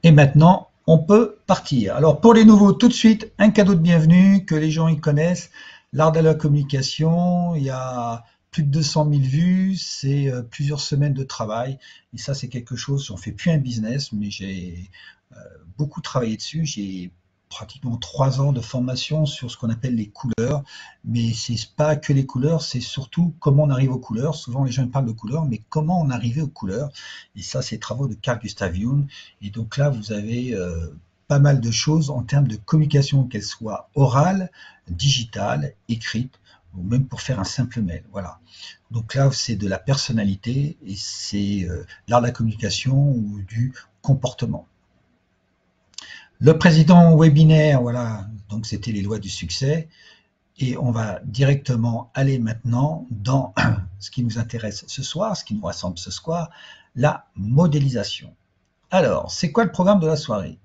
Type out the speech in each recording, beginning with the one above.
Et maintenant, on peut partir. Alors pour les nouveaux, tout de suite, un cadeau de bienvenue que les gens y connaissent. L'art de la communication, il y a plus de 200 000 vues, c'est plusieurs semaines de travail. Et ça, c'est quelque chose, j'en fais plus un business, mais j'ai beaucoup travaillé dessus. J'ai pratiquement 3 ans de formation sur ce qu'on appelle les couleurs. Mais c'est pas que les couleurs, c'est surtout comment on arrive aux couleurs. Souvent, les gens parlent de couleurs, mais comment on arrive aux couleurs. Et ça, c'est les travaux de Carl Gustav Jung. Et donc là, vous avez pas mal de choses en termes de communication, qu'elle soit orale, digitale, écrite, ou même pour faire un simple mail. Voilà. Donc là, c'est de la personnalité et c'est l'art de la communication ou du comportement. Le président webinaire, voilà, donc c'était les lois du succès. Et on va directement aller maintenant dans ce qui nous intéresse ce soir, ce qui nous rassemble ce soir, la modélisation. Alors, c'est quoi le programme de la soirée?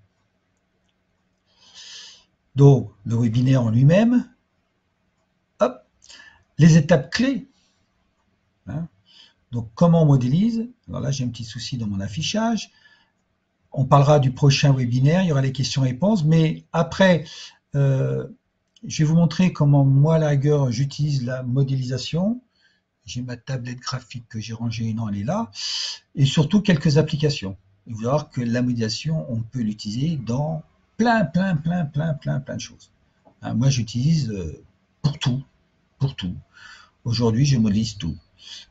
Donc, le webinaire en lui-même, hop, les étapes clés. Hein. Donc, comment on modélise? Alors là, j'ai un petit souci dans mon affichage. On parlera du prochain webinaire, il y aura les questions-réponses, mais après, je vais vous montrer comment moi, à la rigueur, j'utilise la modélisation. J'ai ma tablette graphique que j'ai rangée, non, elle est là, et surtout quelques applications. Vous allez voir que la modélisation, on peut l'utiliser dans plein de choses. Hein, moi, j'utilise pour tout, pour tout. Aujourd'hui, je modélise tout.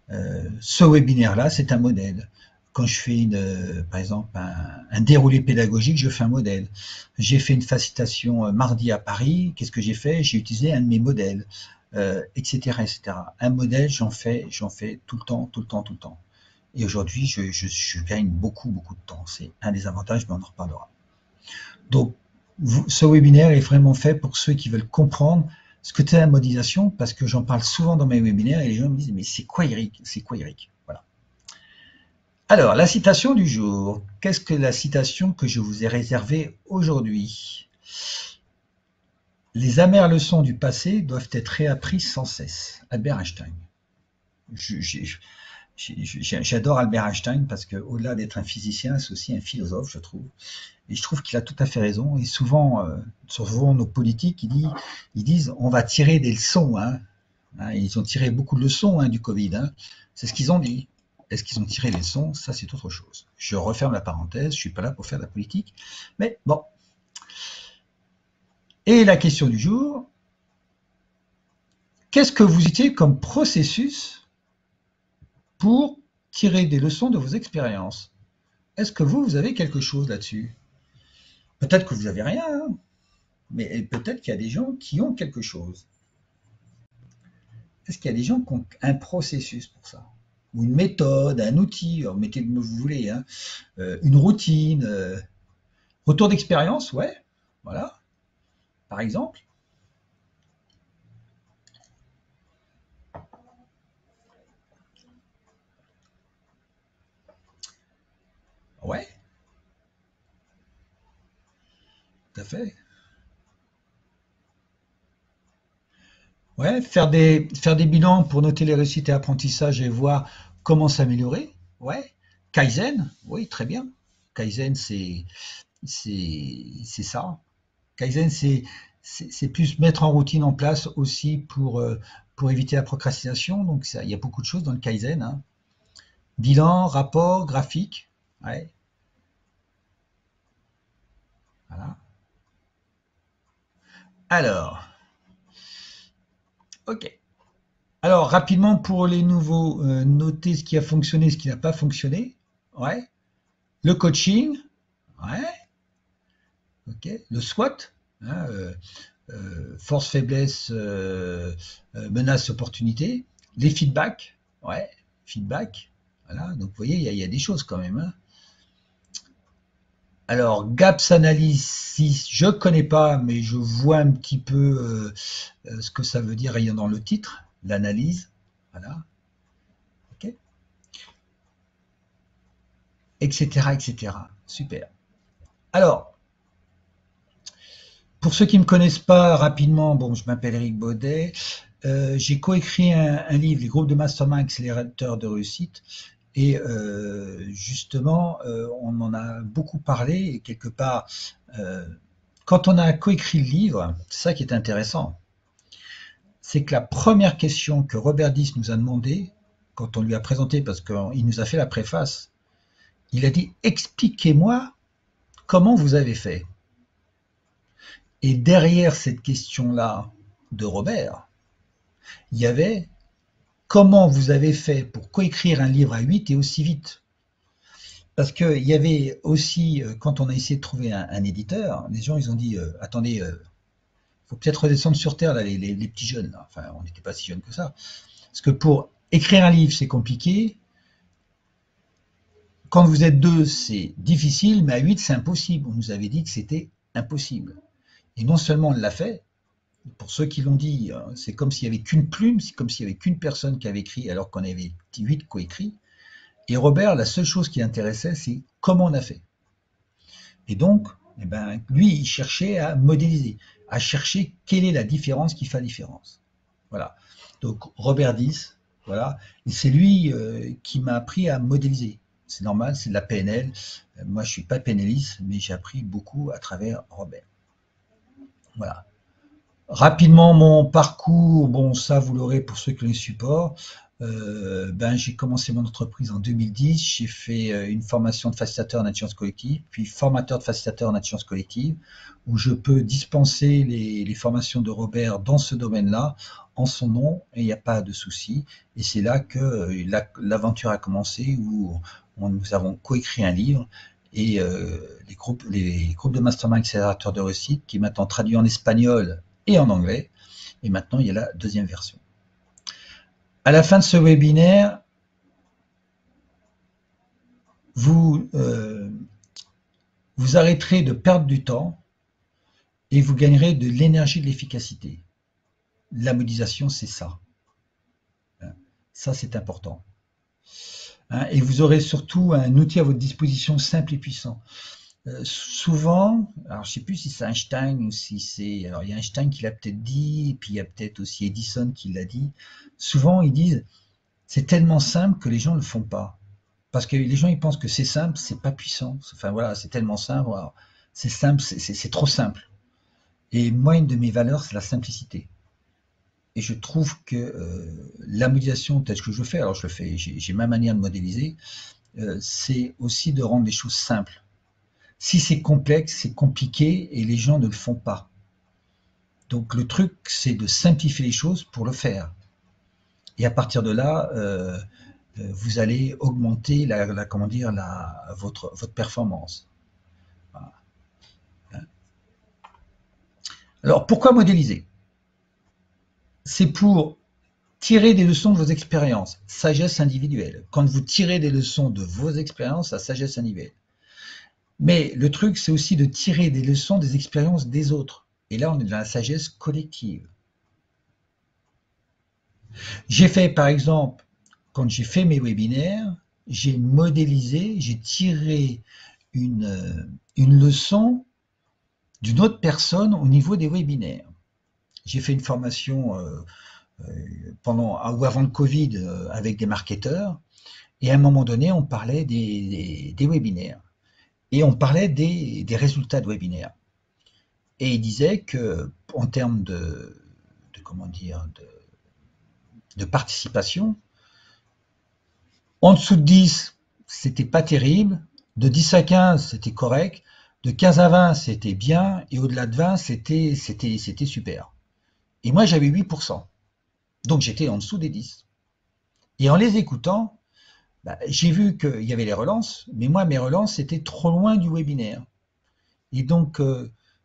Ce webinaire-là, c'est un modèle. Quand je fais par exemple un déroulé pédagogique, je fais un modèle. J'ai fait une facilitation mardi à Paris. Qu'est-ce que j'ai fait? J'ai utilisé un de mes modèles, etc., etc. Un modèle, j'en fais tout le temps, tout le temps, tout le temps. Et aujourd'hui, je gagne beaucoup de temps. C'est un des avantages, mais on en reparlera. Donc, ce webinaire est vraiment fait pour ceux qui veulent comprendre ce que c'est la modélisation, parce que j'en parle souvent dans mes webinaires et les gens me disent « Mais c'est quoi Eric? C'est quoi Eric ?» Voilà. Alors, la citation du jour. Qu'est-ce que la citation que je vous ai réservée aujourd'hui? Les amères leçons du passé doivent être réapprises sans cesse. Albert Einstein. J'adore Albert Einstein parce qu'au-delà d'être un physicien, c'est aussi un philosophe, je trouve. Et je trouve qu'il a tout à fait raison. Et souvent nos politiques, ils disent on va tirer des leçons. Hein. Ils ont tiré beaucoup de leçons du Covid. Hein. C'est ce qu'ils ont dit. Est-ce qu'ils ont tiré les leçons? Ça, c'est autre chose. Je referme la parenthèse. Je suis pas là pour faire de la politique. Mais bon. Et la question du jour, qu'est-ce que vous utilisez comme processus pour tirer des leçons de vos expériences? Est-ce que vous avez quelque chose là-dessus? Peut-être que vous n'avez rien, hein, mais peut-être qu'il y a des gens qui ont quelque chose. Est-ce qu'il y a des gens qui ont un processus pour ça? Ou une méthode, un outil, alors mettez le mot que vous voulez, hein, une routine, retour d'expérience, ouais, voilà, par exemple. Ouais, tout à fait. Ouais, faire des bilans pour noter les réussites et apprentissages et voir comment s'améliorer. Ouais. Kaizen, oui, très bien. Kaizen, c'est ça. Kaizen, c'est plus mettre en routine en place aussi pour éviter la procrastination. Donc, ça, il y a beaucoup de choses dans le Kaizen. Hein. Bilan, rapport, graphique. Ouais, voilà. Alors, ok. Alors, rapidement pour les nouveaux, noter ce qui a fonctionné, ce qui n'a pas fonctionné. Ouais. Le coaching. Ouais. Ok. Le SWOT. Hein, force, faiblesse, menace, opportunité. Les feedbacks. Ouais. Feedback. Voilà. Donc, vous voyez, il y a des choses quand même. Hein. Alors, Gaps Analysis, je ne connais pas, mais je vois un petit peu ce que ça veut dire ayant dans le titre, l'analyse. Voilà. OK. Etc., etc. Super. Alors, pour ceux qui ne me connaissent pas rapidement, bon, je m'appelle Eric Baudet. J'ai coécrit un livre, les groupes de mastermind accélérateurs de réussite. Et justement, on en a beaucoup parlé, et quelque part, quand on a coécrit le livre, c'est ça qui est intéressant, c'est que la première question que Robert Diss nous a demandé, quand on lui a présenté, parce qu'il nous a fait la préface, il a dit « Expliquez-moi comment vous avez fait ». Et derrière cette question-là de Robert, il y avait « Comment vous avez fait pour coécrire un livre à 8 et aussi vite ?» Parce qu'il y avait aussi, quand on a essayé de trouver un éditeur, les gens ils ont dit attendez, faut peut-être redescendre sur terre là, les petits jeunes. Là. Enfin, on n'était pas si jeunes que ça. Parce que pour écrire un livre, c'est compliqué. Quand vous êtes deux, c'est difficile, mais à 8, c'est impossible. On nous avait dit que c'était impossible. Et non seulement on l'a fait, pour ceux qui l'ont dit, c'est comme s'il n'y avait qu'une plume, c'est comme s'il n'y avait qu'une personne qui avait écrit alors qu'on avait 8 coécrits. Et Robert, la seule chose qui l'intéressait, c'est comment on a fait. Et donc, eh ben, lui, il cherchait à modéliser, à chercher quelle est la différence qui fait la différence. Voilà. Donc, Robert Diss, voilà. Et c'est lui qui m'a appris à modéliser. C'est normal, c'est de la PNL. Moi, je ne suis pas PNListe, mais j'ai appris beaucoup à travers Robert. Voilà. Rapidement, mon parcours, bon, ça, vous l'aurez pour ceux qui ont les supports. J'ai commencé mon entreprise en 2010. J'ai fait une formation de facilitateur en assurance collective, puis formateur de facilitateur en assurance collective, où je peux dispenser les formations de Robert dans ce domaine-là, en son nom, et il n'y a pas de souci. Et c'est là que l'aventure a commencé, où nous avons coécrit un livre, et les groupes de mastermind accélérateurs de réussite, qui est maintenant traduit en espagnol et en anglais. Et maintenant, il y a la deuxième version. À la fin de ce webinaire, vous arrêterez de perdre du temps et vous gagnerez de l'énergie, de l'efficacité. La modélisation, c'est ça. Ça, c'est important. Et vous aurez surtout un outil à votre disposition simple et puissant. Souvent, alors je ne sais plus si c'est Einstein ou si c'est... Alors il y a Einstein qui l'a peut-être dit, et puis il y a peut-être aussi Edison qui l'a dit. Souvent, ils disent, c'est tellement simple que les gens ne le font pas. Parce que les gens, ils pensent que c'est simple, c'est pas puissant. Enfin voilà, c'est tellement simple, c'est simple, c'est trop simple. Et moi, une de mes valeurs, c'est la simplicité. Et je trouve que la modélisation, peut-être que je le fais, alors je le fais, j'ai ma manière de modéliser, c'est aussi de rendre les choses simples. Si c'est complexe, c'est compliqué et les gens ne le font pas. Donc le truc, c'est de simplifier les choses pour le faire. Et à partir de là, vous allez augmenter votre performance. Voilà. Alors pourquoi modéliser? C'est pour tirer des leçons de vos expériences, sagesse individuelle. Quand vous tirez des leçons de vos expériences, la sagesse individuelle. Mais le truc, c'est aussi de tirer des leçons des expériences des autres. Et là, on est dans la sagesse collective. J'ai fait, par exemple, quand j'ai fait mes webinaires, j'ai modélisé, j'ai tiré une leçon d'une autre personne au niveau des webinaires. J'ai fait une formation pendant ou avant le Covid avec des marketeurs, et à un moment donné, on parlait des webinaires, et on parlait des résultats de webinaires. Et il disait que, en termes de participation, en dessous de 10, c'était pas terrible, de 10 à 15, c'était correct, de 15 à 20, c'était bien, et au-delà de 20, c'était super. Et moi, j'avais 8%. Donc j'étais en dessous des 10. Et en les écoutant, j'ai vu qu'il y avait les relances, mais moi, mes relances étaient trop loin du webinaire. Et donc,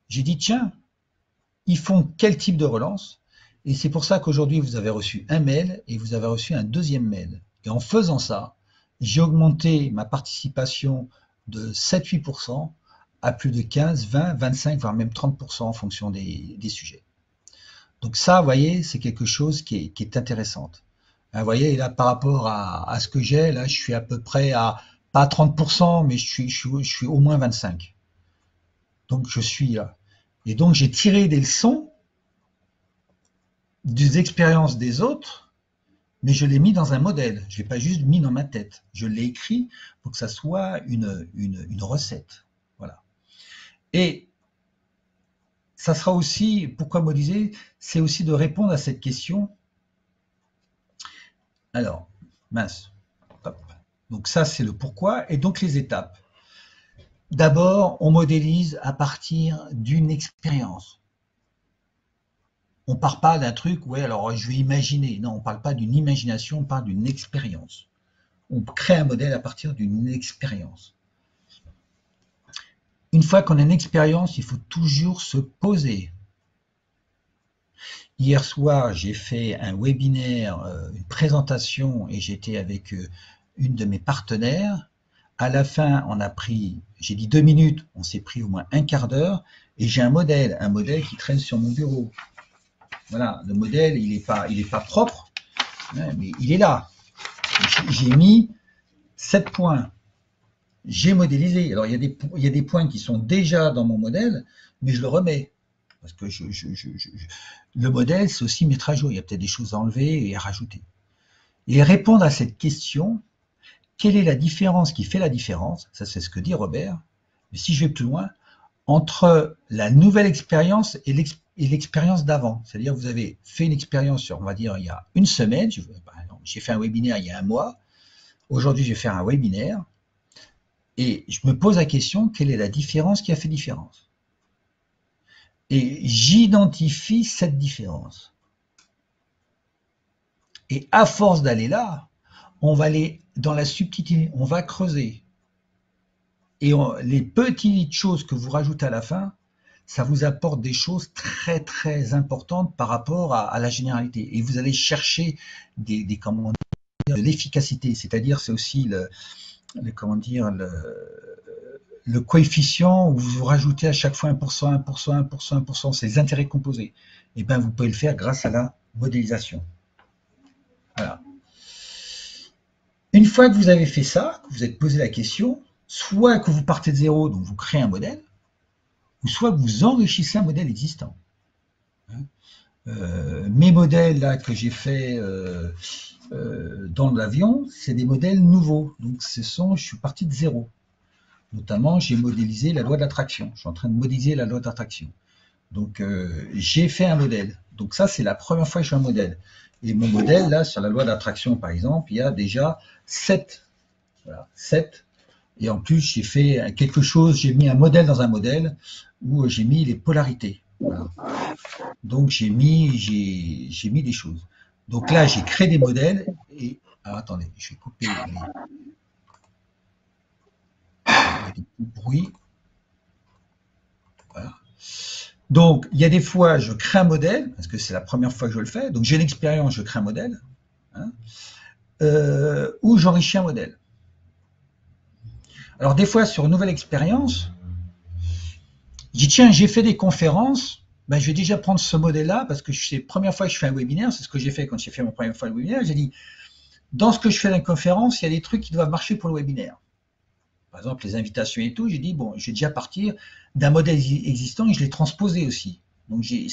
j'ai dit, tiens, ils font quel type de relance? Et c'est pour ça qu'aujourd'hui, vous avez reçu un mail et vous avez reçu un deuxième mail. Et en faisant ça, j'ai augmenté ma participation de 7-8% à plus de 15, 20, 25, voire même 30% en fonction des sujets. Donc ça, vous voyez, c'est quelque chose qui est intéressant. Vous voyez, là, par rapport à ce que j'ai, là, je suis à peu près à, pas 30%, mais je suis au moins 25%. Donc, je suis là. Et donc, j'ai tiré des leçons des expériences des autres, mais je l'ai mis dans un modèle. Je ne l'ai pas juste mis dans ma tête. Je l'ai écrit pour que ça soit une recette. Voilà. Et ça sera aussi, pourquoi modéliser, c'est aussi de répondre à cette question. Alors, mince. Hop. Donc ça, c'est le pourquoi. Et donc les étapes. D'abord, on modélise à partir d'une expérience. On ne part pas d'un truc, ouais, alors je vais imaginer. Non, on ne parle pas d'une imagination, on parle d'une expérience. On crée un modèle à partir d'une expérience. Une fois qu'on a une expérience, il faut toujours se poser. Hier soir, j'ai fait un webinaire, une présentation, et j'étais avec une de mes partenaires. À la fin, on a pris, j'ai dit 2 minutes, on s'est pris au moins un quart d'heure, et j'ai un modèle qui traîne sur mon bureau. Voilà, le modèle, il est pas propre, hein, mais il est là. J'ai mis 7 points. J'ai modélisé. Alors, il y a des points qui sont déjà dans mon modèle, mais je le remets. Parce que le modèle, c'est aussi mettre à jour. Il y a peut-être des choses à enlever et à rajouter. Et répondre à cette question, quelle est la différence qui fait la différence? Ça, c'est ce que dit Robert. Mais si je vais plus loin, entre la nouvelle expérience et l'expérience d'avant. C'est-à-dire, vous avez fait une expérience sur, on va dire, il y a une semaine. J'ai fait un webinaire il y a un mois. Aujourd'hui, je vais faire un webinaire. Et je me pose la question, quelle est la différence qui a fait différence? Et j'identifie cette différence. Et à force d'aller là, on va aller dans la subtilité, on va creuser. Et les petites choses que vous rajoutez à la fin, ça vous apporte des choses très très importantes par rapport à la généralité. Et vous allez chercher comment dire, de l'efficacité, c'est-à-dire c'est aussi comment dire, le coefficient où vous rajoutez à chaque fois 1%, 1%, 1%, 1%, c'est les intérêts composés. Et bien vous pouvez le faire grâce à la modélisation. Voilà. Une fois que vous avez fait ça, que vous êtes posé la question, soit que vous partez de zéro, donc vous créez un modèle, ou soit que vous enrichissez un modèle existant. Mes modèles là que j'ai fait dans l'avion, c'est des modèles nouveaux. Donc je suis parti de zéro. Notamment, j'ai modélisé la loi de l'attraction. Je suis en train de modéliser la loi d'attraction. Donc, j'ai fait un modèle. Donc ça, c'est la première fois que je fais un modèle. Et mon modèle, là, sur la loi d'attraction, par exemple, il y a déjà 7. Voilà, 7. Et en plus, j'ai fait quelque chose, j'ai mis un modèle dans un modèle où j'ai mis les polarités. Voilà. Donc, j'ai mis des choses. Donc là, j'ai créé des modèles et... Alors, attendez, je vais couper les... Il y a des petits bruits. Voilà. Donc, il y a des fois, je crée un modèle, parce que c'est la première fois que je le fais. Donc, j'ai une expérience, je crée un modèle. Hein, ou j'enrichis un modèle. Alors, des fois, sur une nouvelle expérience, je dis, tiens, j'ai fait des conférences, ben, je vais déjà prendre ce modèle-là, parce que c'est la première fois que je fais un webinaire, c'est ce que j'ai fait quand j'ai fait mon première fois le webinaire. J'ai dit, dans ce que je fais dans la conférence, il y a des trucs qui doivent marcher pour le webinaire. Par exemple, les invitations et tout, j'ai dit, bon, je vais déjà partir d'un modèle existant et je l'ai transposé aussi. Donc, je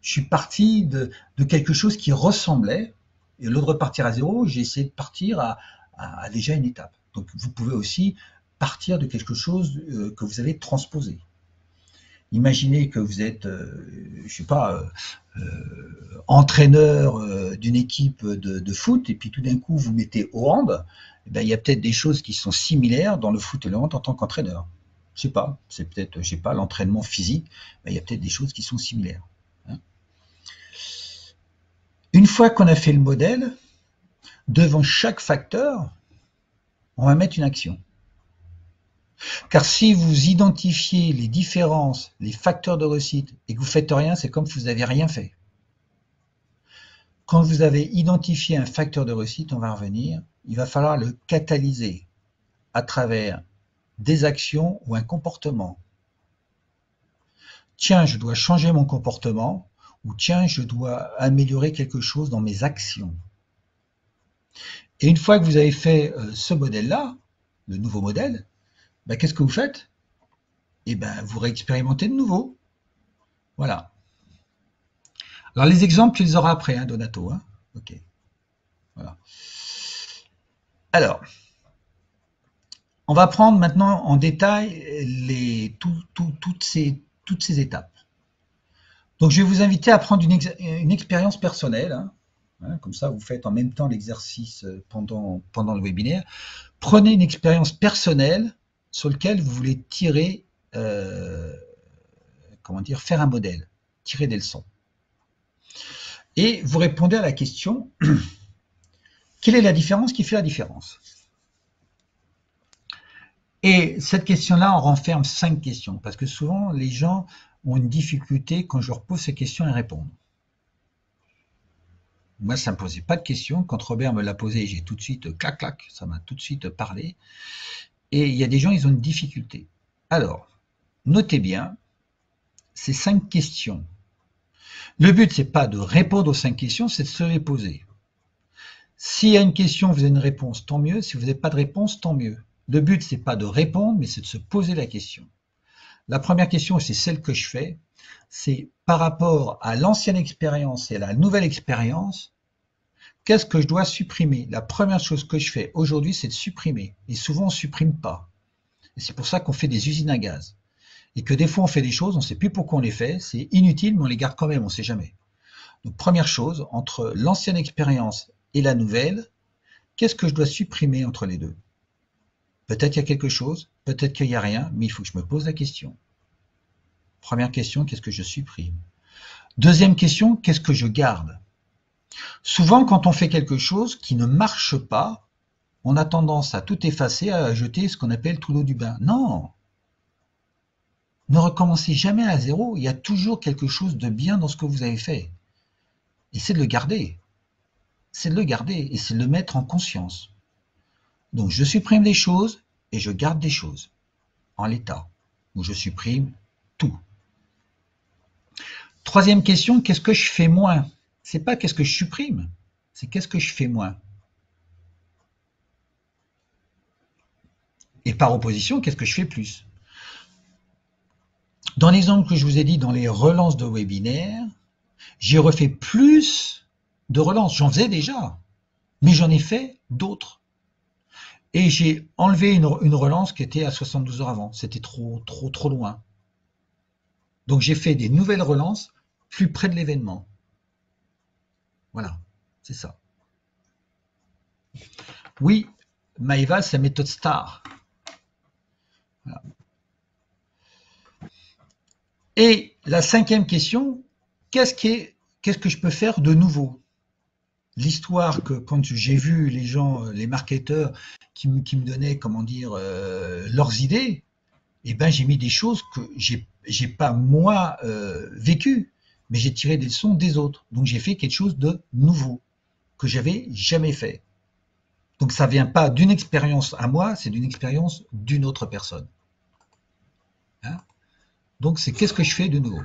suis parti de quelque chose qui ressemblait, et au lieu de repartir à zéro, j'ai essayé de partir à déjà une étape. Donc, vous pouvez aussi partir de quelque chose que vous avez transposé. Imaginez que vous êtes, je sais pas, entraîneur d'une équipe de foot, et puis tout d'un coup vous mettez au hand, eh ben, il y a peut-être des choses qui sont similaires dans le foot et le hand en tant qu'entraîneur. Je sais pas, c'est peut-être, je sais pas, l'entraînement physique, ben, il y a peut-être des choses qui sont similaires. Hein. Une fois qu'on a fait le modèle, devant chaque facteur, on va mettre une action. Car si vous identifiez les différences, les facteurs de réussite, et que vous faites rien, c'est comme si vous n'avez rien fait. Quand vous avez identifié un facteur de réussite, on va revenir, il va falloir le catalyser à travers des actions ou un comportement. Tiens, je dois changer mon comportement, ou tiens, je dois améliorer quelque chose dans mes actions. Et une fois que vous avez fait ce modèle-là, le nouveau modèle, ben, qu'est-ce que vous faites? Eh ben, vous réexpérimentez de nouveau. Voilà. Alors les exemples, tu les auras après, hein, Donato. Hein, ok. Voilà. Alors, on va prendre maintenant en détail toutes ces étapes. Donc, je vais vous inviter à prendre une expérience personnelle. Comme ça, vous faites en même temps l'exercice pendant le webinaire. Prenez une expérience personnelle sur laquelle vous voulez tirer, faire un modèle, tirer des leçons. Et vous répondez à la question, quelle est la différence qui fait la différence? Et cette question-là, on renferme 5 questions, parce que souvent, les gens ont une difficulté quand je leur pose ces questions à répondre. Moi, ça ne me posait pas de questions. Quand Robert me l'a posé, j'ai tout de suite, clac, clac, ça m'a tout de suite parlé. Et il y a des gens, ils ont une difficulté. Alors, notez bien ces 5 questions. Le but, c'est pas de répondre aux 5 questions, c'est de se les poser. S'il y a une question, vous avez une réponse, tant mieux. Si vous n'avez pas de réponse, tant mieux. Le but, c'est pas de répondre, mais c'est de se poser la question. La première question, c'est celle que je fais, c'est par rapport à l'ancienne expérience et à la nouvelle expérience, qu'est-ce que je dois supprimer? La première chose que je fais aujourd'hui, c'est de supprimer. Et souvent, on ne supprime pas. Et c'est pour ça qu'on fait des usines à gaz. Et que des fois, on fait des choses, on ne sait plus pourquoi on les fait, c'est inutile, mais on les garde quand même, on ne sait jamais. Donc, première chose, entre l'ancienne expérience et la nouvelle, qu'est-ce que je dois supprimer entre les deux? Peut-être qu'il y a quelque chose, peut-être qu'il n'y a rien, mais il faut que je me pose la question. Première question, qu'est-ce que je supprime? Deuxième question, qu'est-ce que je garde? Souvent, quand on fait quelque chose qui ne marche pas, on a tendance à tout effacer, à jeter ce qu'on appelle tout l'eau du bain. Non! Ne recommencez jamais à zéro, il y a toujours quelque chose de bien dans ce que vous avez fait. Et c'est de le garder. C'est de le garder et c'est de le mettre en conscience. Donc je supprime des choses et je garde des choses en l'état, où je supprime tout. Troisième question, qu'est-ce que je fais moins? C'est pas qu'est-ce que je supprime, c'est qu'est-ce que je fais moins. Et par opposition, qu'est-ce que je fais plus? Dans l'exemple que je vous ai dit dans les relances de webinaire, j'ai refait plus de relances. J'en faisais déjà, mais j'en ai fait d'autres. Et j'ai enlevé une relance qui était à 72 heures avant. C'était trop loin. Donc j'ai fait des nouvelles relances plus près de l'événement. Voilà, c'est ça. Oui, Maëva, c'est la méthode STAR. Voilà. Et la cinquième question, qu'est-ce que je peux faire de nouveau? L'histoire que quand j'ai vu les gens, les marketeurs qui me donnaient, comment dire, leurs idées, eh ben j'ai mis des choses que j'ai pas moi vécues, mais j'ai tiré des leçons des autres. Donc j'ai fait quelque chose de nouveau que j'avais jamais fait. Donc ça vient pas d'une expérience à moi, c'est d'une expérience d'une autre personne. Hein? Donc c'est qu'est-ce que je fais de nouveau?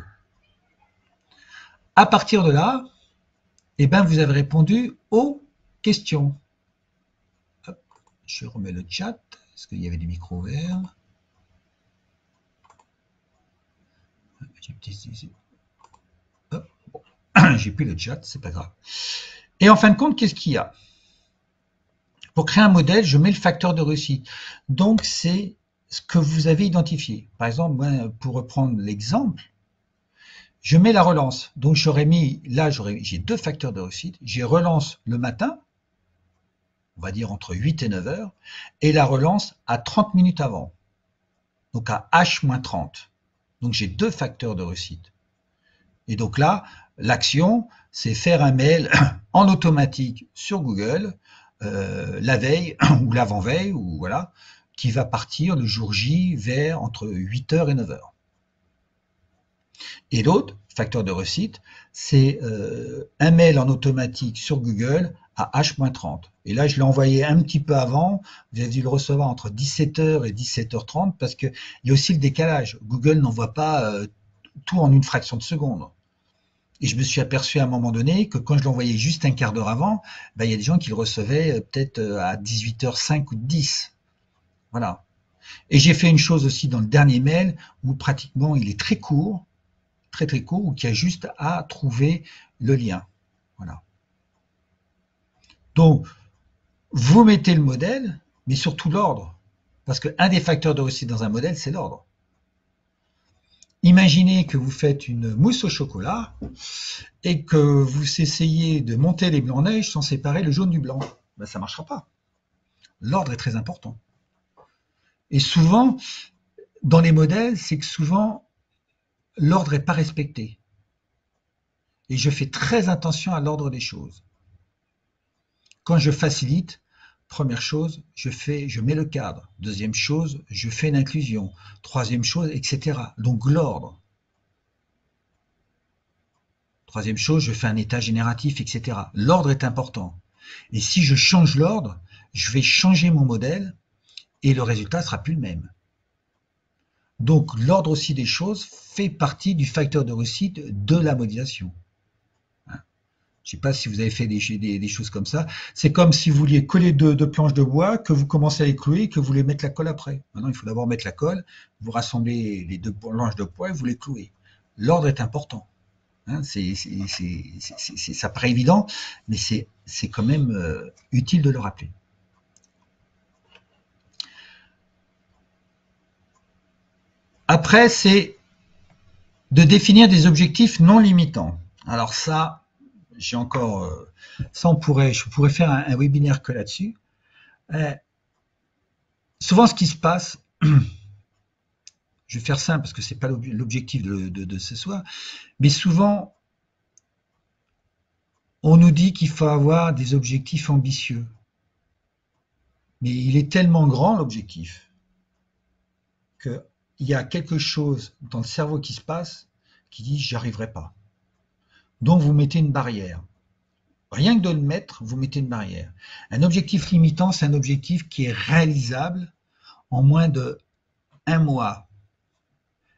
À partir de là, eh ben vous avez répondu aux questions. Hop, je remets le chat. Est-ce qu'il y avait des micros ouverts? J'ai plus le chat, c'est pas grave. Et en fin de compte, qu'est-ce qu'il y a? Pour créer un modèle, je mets le facteur de réussite. Donc, c'est ce que vous avez identifié. Par exemple, moi, pour reprendre l'exemple, je mets la relance. Donc, j'aurais mis, là, j'ai 2 facteurs de réussite. J'ai relance le matin, on va dire entre 8 et 9 heures, et la relance à 30 minutes avant. Donc, à H-30. Donc, j'ai 2 facteurs de réussite. Et donc là, l'action, c'est faire un mail en automatique sur Google la veille ou l'avant-veille, ou voilà, qui va partir le jour J vers entre 8h et 9h. Et l'autre facteur de réussite, c'est un mail en automatique sur Google à H-30. Et là, je l'ai envoyé un petit peu avant. Vous avez dû le recevoir entre 17h et 17h30 parce qu'il y a aussi le décalage. Google n'envoie pas tout en une fraction de seconde. Et je me suis aperçu à un moment donné que quand je l'envoyais juste un quart d'heure avant, ben, il y a des gens qui le recevaient peut-être à 18h05 ou 10. Voilà. Et j'ai fait une chose aussi dans le dernier mail où pratiquement il est très court, très court, où il y a juste à trouver le lien. Voilà. Donc, vous mettez le modèle, mais surtout l'ordre. Parce qu'un des facteurs de réussite dans un modèle, c'est l'ordre. Imaginez que vous faites une mousse au chocolat et que vous essayez de monter les blancs-neiges sans séparer le jaune du blanc. Ben, ça ne marchera pas. L'ordre est très important. Et souvent, dans les modèles, c'est que souvent, l'ordre n'est pas respecté. Et je fais très attention à l'ordre des choses. Quand je facilite, première chose, je mets le cadre. Deuxième chose, je fais une inclusion. Troisième chose, etc. Donc l'ordre. Troisième chose, je fais un état génératif, etc. L'ordre est important. Et si je change l'ordre, je vais changer mon modèle et le résultat sera plus le même. Donc l'ordre aussi des choses fait partie du facteur de réussite de la modélisation. Je ne sais pas si vous avez fait des choses comme ça. C'est comme si vous vouliez coller deux planches de bois, que vous commencez à les clouer, que vous voulez mettre la colle après. Maintenant, il faut d'abord mettre la colle, vous rassemblez les deux planches de bois et vous les clouez. L'ordre est important. Hein, ça paraît évident, mais c'est quand même utile de le rappeler. Après, c'est de définir des objectifs non limitants. Alors ça, j'ai encore, ça je pourrais faire un webinaire que là-dessus. Souvent, ce qui se passe, je vais faire simple parce que c'est pas l'objectif de ce soir, mais souvent, on nous dit qu'il faut avoir des objectifs ambitieux. Mais il est tellement grand l'objectif qu'il y a quelque chose dans le cerveau qui se passe qui dit j'y arriverai pas. Donc vous mettez une barrière. Rien que de le mettre, vous mettez une barrière. Un objectif limitant, c'est un objectif qui est réalisable en moins de 1 mois.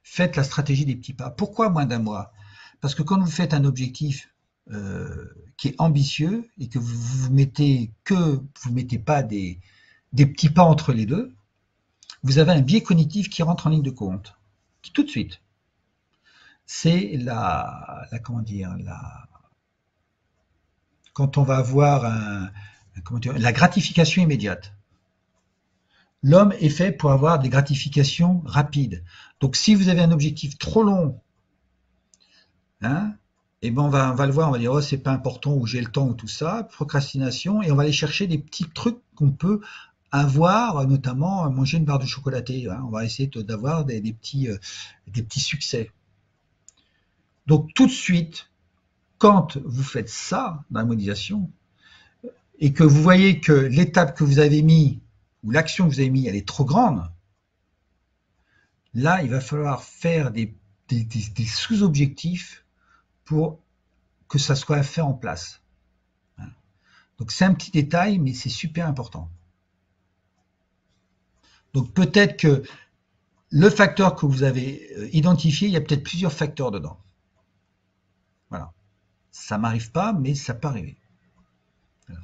Faites la stratégie des petits pas. Pourquoi moins d'1 mois? Parce que quand vous faites un objectif qui est ambitieux et que vous mettez pas des petits pas entre les deux, vous avez un biais cognitif qui rentre en ligne de compte. Tout de suite. C'est quand on va avoir la gratification immédiate. L'homme est fait pour avoir des gratifications rapides. Donc si vous avez un objectif trop long, hein, et ben on va le voir, on va dire oh c'est pas important ou j'ai le temps ou tout ça, procrastination, et on va aller chercher des petits trucs qu'on peut avoir, notamment manger une barre de chocolaté. Hein, on va essayer d'avoir des petits succès. Donc tout de suite, quand vous faites ça dans la modélisation et que vous voyez que l'étape que vous avez mis ou l'action que vous avez mis, elle est trop grande, là il va falloir faire des sous-objectifs pour que ça soit fait en place. Donc c'est un petit détail, mais c'est super important. Donc peut-être que le facteur que vous avez identifié, il y a peut-être plusieurs facteurs dedans. Voilà. Ça m'arrive pas, mais ça peut arriver. Voilà.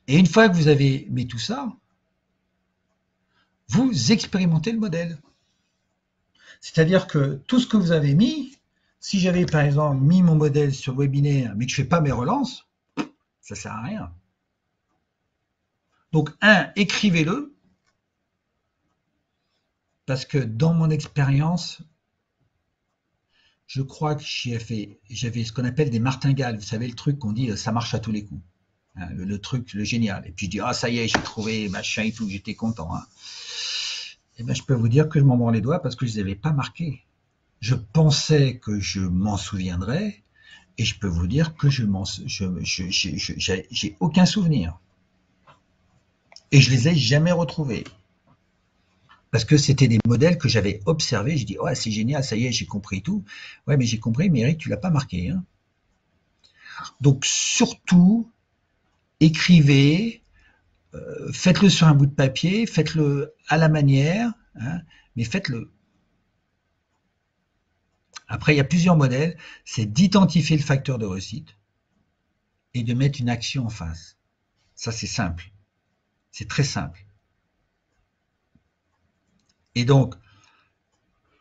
Et une fois que vous avez mis tout ça, vous expérimentez le modèle. C'est-à-dire que tout ce que vous avez mis, si j'avais par exemple mis mon modèle sur webinaire, mais que je ne fais pas mes relances, ça ne sert à rien. Donc, écrivez-le, parce que dans mon expérience, je crois que j'avais ce qu'on appelle des martingales. Vous savez, le truc qu'on dit, ça marche à tous les coups. Hein, le truc, le génial. Et puis je dis, ah, ça y est, j'ai trouvé, machin et tout, j'étais content. Hein. Et bien, je peux vous dire que je m'en mords les doigts parce que je ne les avais pas marqués. Je pensais que je m'en souviendrais, et je peux vous dire que j'ai aucun souvenir. Et je les ai jamais retrouvés. Parce que c'était des modèles que j'avais observés. Je dis, ouais, c'est génial, ça y est, j'ai compris tout. Ouais, mais j'ai compris, mais Eric, tu l'as pas marqué. Hein. Donc, surtout, écrivez, faites-le sur un bout de papier, faites-le à la manière, hein, mais faites-le. Après, il y a plusieurs modèles. C'est d'identifier le facteur de réussite et de mettre une action en face. Ça, c'est simple. C'est très simple. Et donc,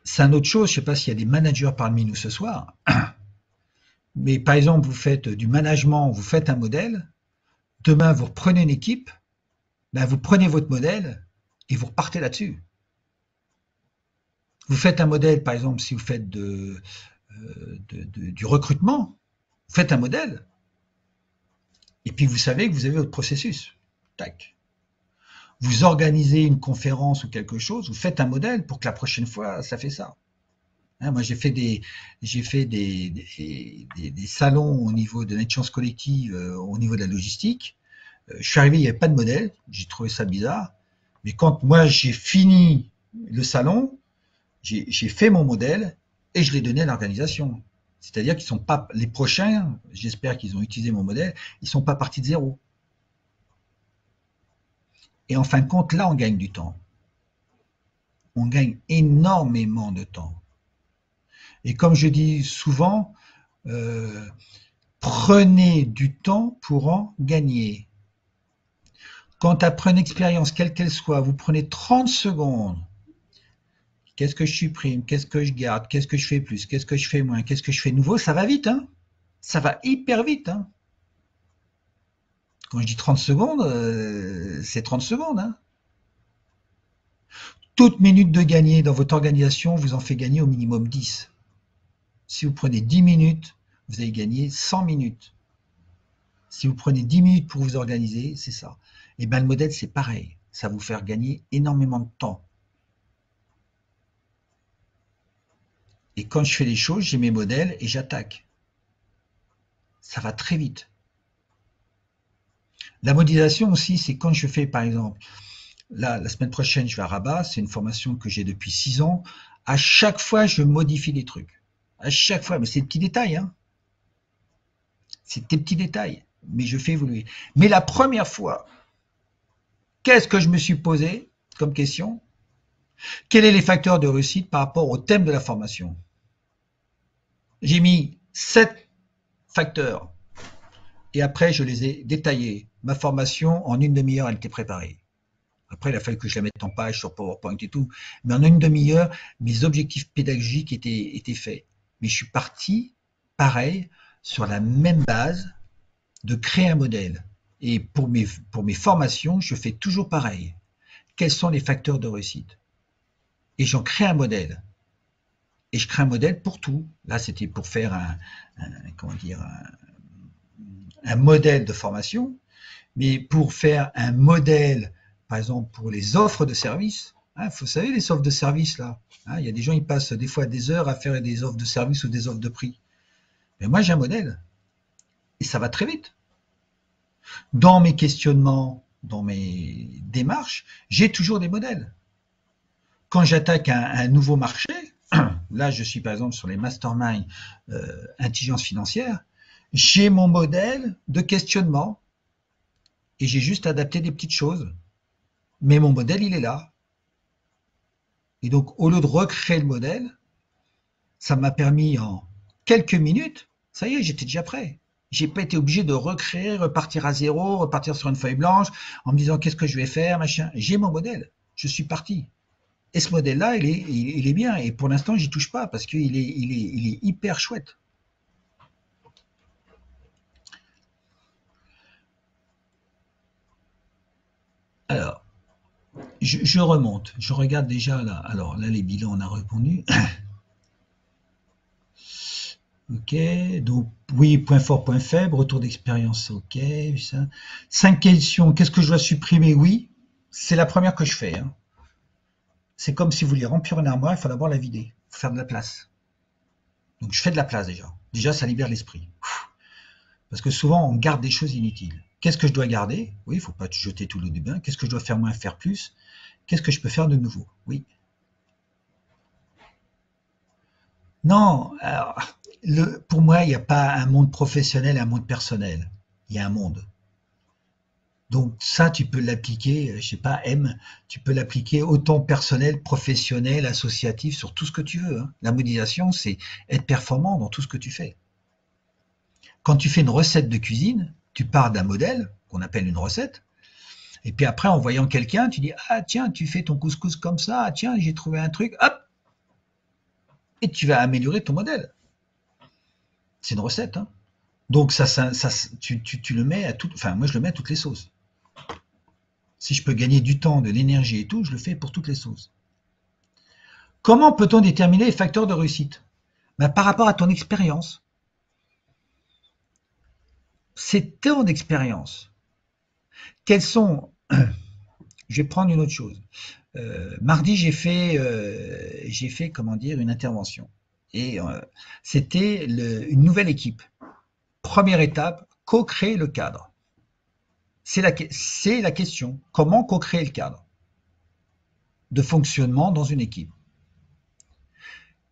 c'est une autre chose, je ne sais pas s'il y a des managers parmi nous ce soir, Mais par exemple, vous faites du management, vous faites un modèle, demain vous reprenez une équipe, ben vous prenez votre modèle et vous repartez là-dessus. Vous faites un modèle, par exemple, si vous faites du recrutement, vous faites un modèle, et puis vous savez que vous avez votre processus. Tac. Vous organisez une conférence ou quelque chose, vous faites un modèle pour que la prochaine fois, ça fait ça. Hein, moi, j'ai fait des salons au niveau de l'intelligence collective, au niveau de la logistique. Je suis arrivé, il n'y avait pas de modèle, j'ai trouvé ça bizarre. Mais quand moi j'ai fini le salon, j'ai fait mon modèle et je l'ai donné à l'organisation. C'est-à-dire qu'ils sont pas les prochains, j'espère qu'ils ont utilisé mon modèle, ils sont pas partis de zéro. Et en fin de compte, là, on gagne du temps. On gagne énormément de temps. Et comme je dis souvent, euh, prenez du temps pour en gagner. Quand après une expérience, quelle qu'elle soit, vous prenez 30 secondes. Qu'est-ce que je supprime? Qu'est-ce que je garde? Qu'est-ce que je fais plus? Qu'est-ce que je fais moins? Qu'est-ce que je fais nouveau? Ça va vite, hein? Ça va hyper vite, hein? Quand je dis 30 secondes, c'est 30 secondes, hein? Toute minute de gagner dans votre organisation vous en fait gagner au minimum 10. Si vous prenez 10 minutes, vous allez gagner 100 minutes. Si vous prenez 10 minutes pour vous organiser, c'est ça. Et bien le modèle, c'est pareil. Ça va vous faire gagner énormément de temps. Et quand je fais les choses, j'ai mes modèles et j'attaque. Ça va très vite. La modélisation aussi, c'est quand je fais, par exemple, là, la semaine prochaine, je vais à Rabat, c'est une formation que j'ai depuis 6 ans. À chaque fois, je modifie des trucs. À chaque fois, mais c'est des petits détails, hein. C'est des petits détails, mais je fais évoluer. Mais la première fois, qu'est-ce que je me suis posé comme question? Quels sont les facteurs de réussite par rapport au thème de la formation? J'ai mis 7 facteurs et après, je les ai détaillés. Ma formation, en une demi-heure, elle était préparée. Après, il a fallu que je la mette en page sur PowerPoint et tout. Mais en une demi-heure, mes objectifs pédagogiques étaient faits. Mais je suis parti, pareil, sur la même base de créer un modèle. Et pour mes formations, je fais toujours pareil. Quels sont les facteurs de réussite? Et j'en crée un modèle. Et je crée un modèle pour tout. Là, c'était pour faire comment dire, un modèle de formation. Mais pour faire un modèle, par exemple, pour les offres de services, hein, vous savez, les offres de services, là, hein, il y a des gens, ils passent des fois des heures à faire des offres de services ou des offres de prix. Mais moi, j'ai un modèle. Et ça va très vite. Dans mes questionnements, dans mes démarches, j'ai toujours des modèles. Quand j'attaque un nouveau marché, là, je suis par exemple sur les masterminds intelligence financière, j'ai mon modèle de questionnement et j'ai juste adapté des petites choses. Mais mon modèle, il est là. Et donc, au lieu de recréer le modèle, ça m'a permis en quelques minutes, ça y est, j'étais déjà prêt. J'ai pas été obligé de recréer, repartir à zéro, repartir sur une feuille blanche, en me disant qu'est-ce que je vais faire, machin. J'ai mon modèle. Je suis parti. Et ce modèle-là, il est bien. Et pour l'instant, j'y touche pas parce qu'il est hyper chouette. Alors, je remonte. Je regarde déjà là. Alors là, les bilans, on a répondu. Ok, donc oui, point fort, point faible, retour d'expérience, ok. Ça. 5 questions, qu'est-ce que je dois supprimer? Oui, c'est la première que je fais, hein. C'est comme si vous vouliez remplir une armoire, il faut d'abord la vider, il faut faire de la place. Donc je fais de la place déjà. Déjà, ça libère l'esprit. Parce que souvent, on garde des choses inutiles. Qu'est-ce que je dois garder? Oui, il ne faut pas jeter tout l'eau du bain. Qu'est-ce que je dois faire moins, faire plus? Qu'est-ce que je peux faire de nouveau? Oui. Non, alors, pour moi, il n'y a pas un monde professionnel et un monde personnel. Il y a un monde. Donc ça, tu peux l'appliquer, je sais pas, M, tu peux l'appliquer autant personnel, professionnel, associatif, sur tout ce que tu veux, hein. La modélisation, c'est être performant dans tout ce que tu fais. Quand tu fais une recette de cuisine, tu pars d'un modèle, qu'on appelle une recette, et puis après, en voyant quelqu'un, tu dis, ah tiens, tu fais ton couscous comme ça, ah, tiens, j'ai trouvé un truc, hop, et tu vas améliorer ton modèle. C'est une recette, hein. Donc tu le mets à tout, enfin moi je le mets à toutes les sauces. Si je peux gagner du temps, de l'énergie et tout, je le fais pour toutes les sauces. Comment peut-on déterminer les facteurs de réussite? Ben, par rapport à ton expérience. C'est ton expérience. Quels sont... Je vais prendre une autre chose. Mardi, j'ai fait, comment dire, une intervention. Et c'était une nouvelle équipe. Première étape, co-créer le cadre. C'est la question. Comment co-créer le cadre de fonctionnement dans une équipe?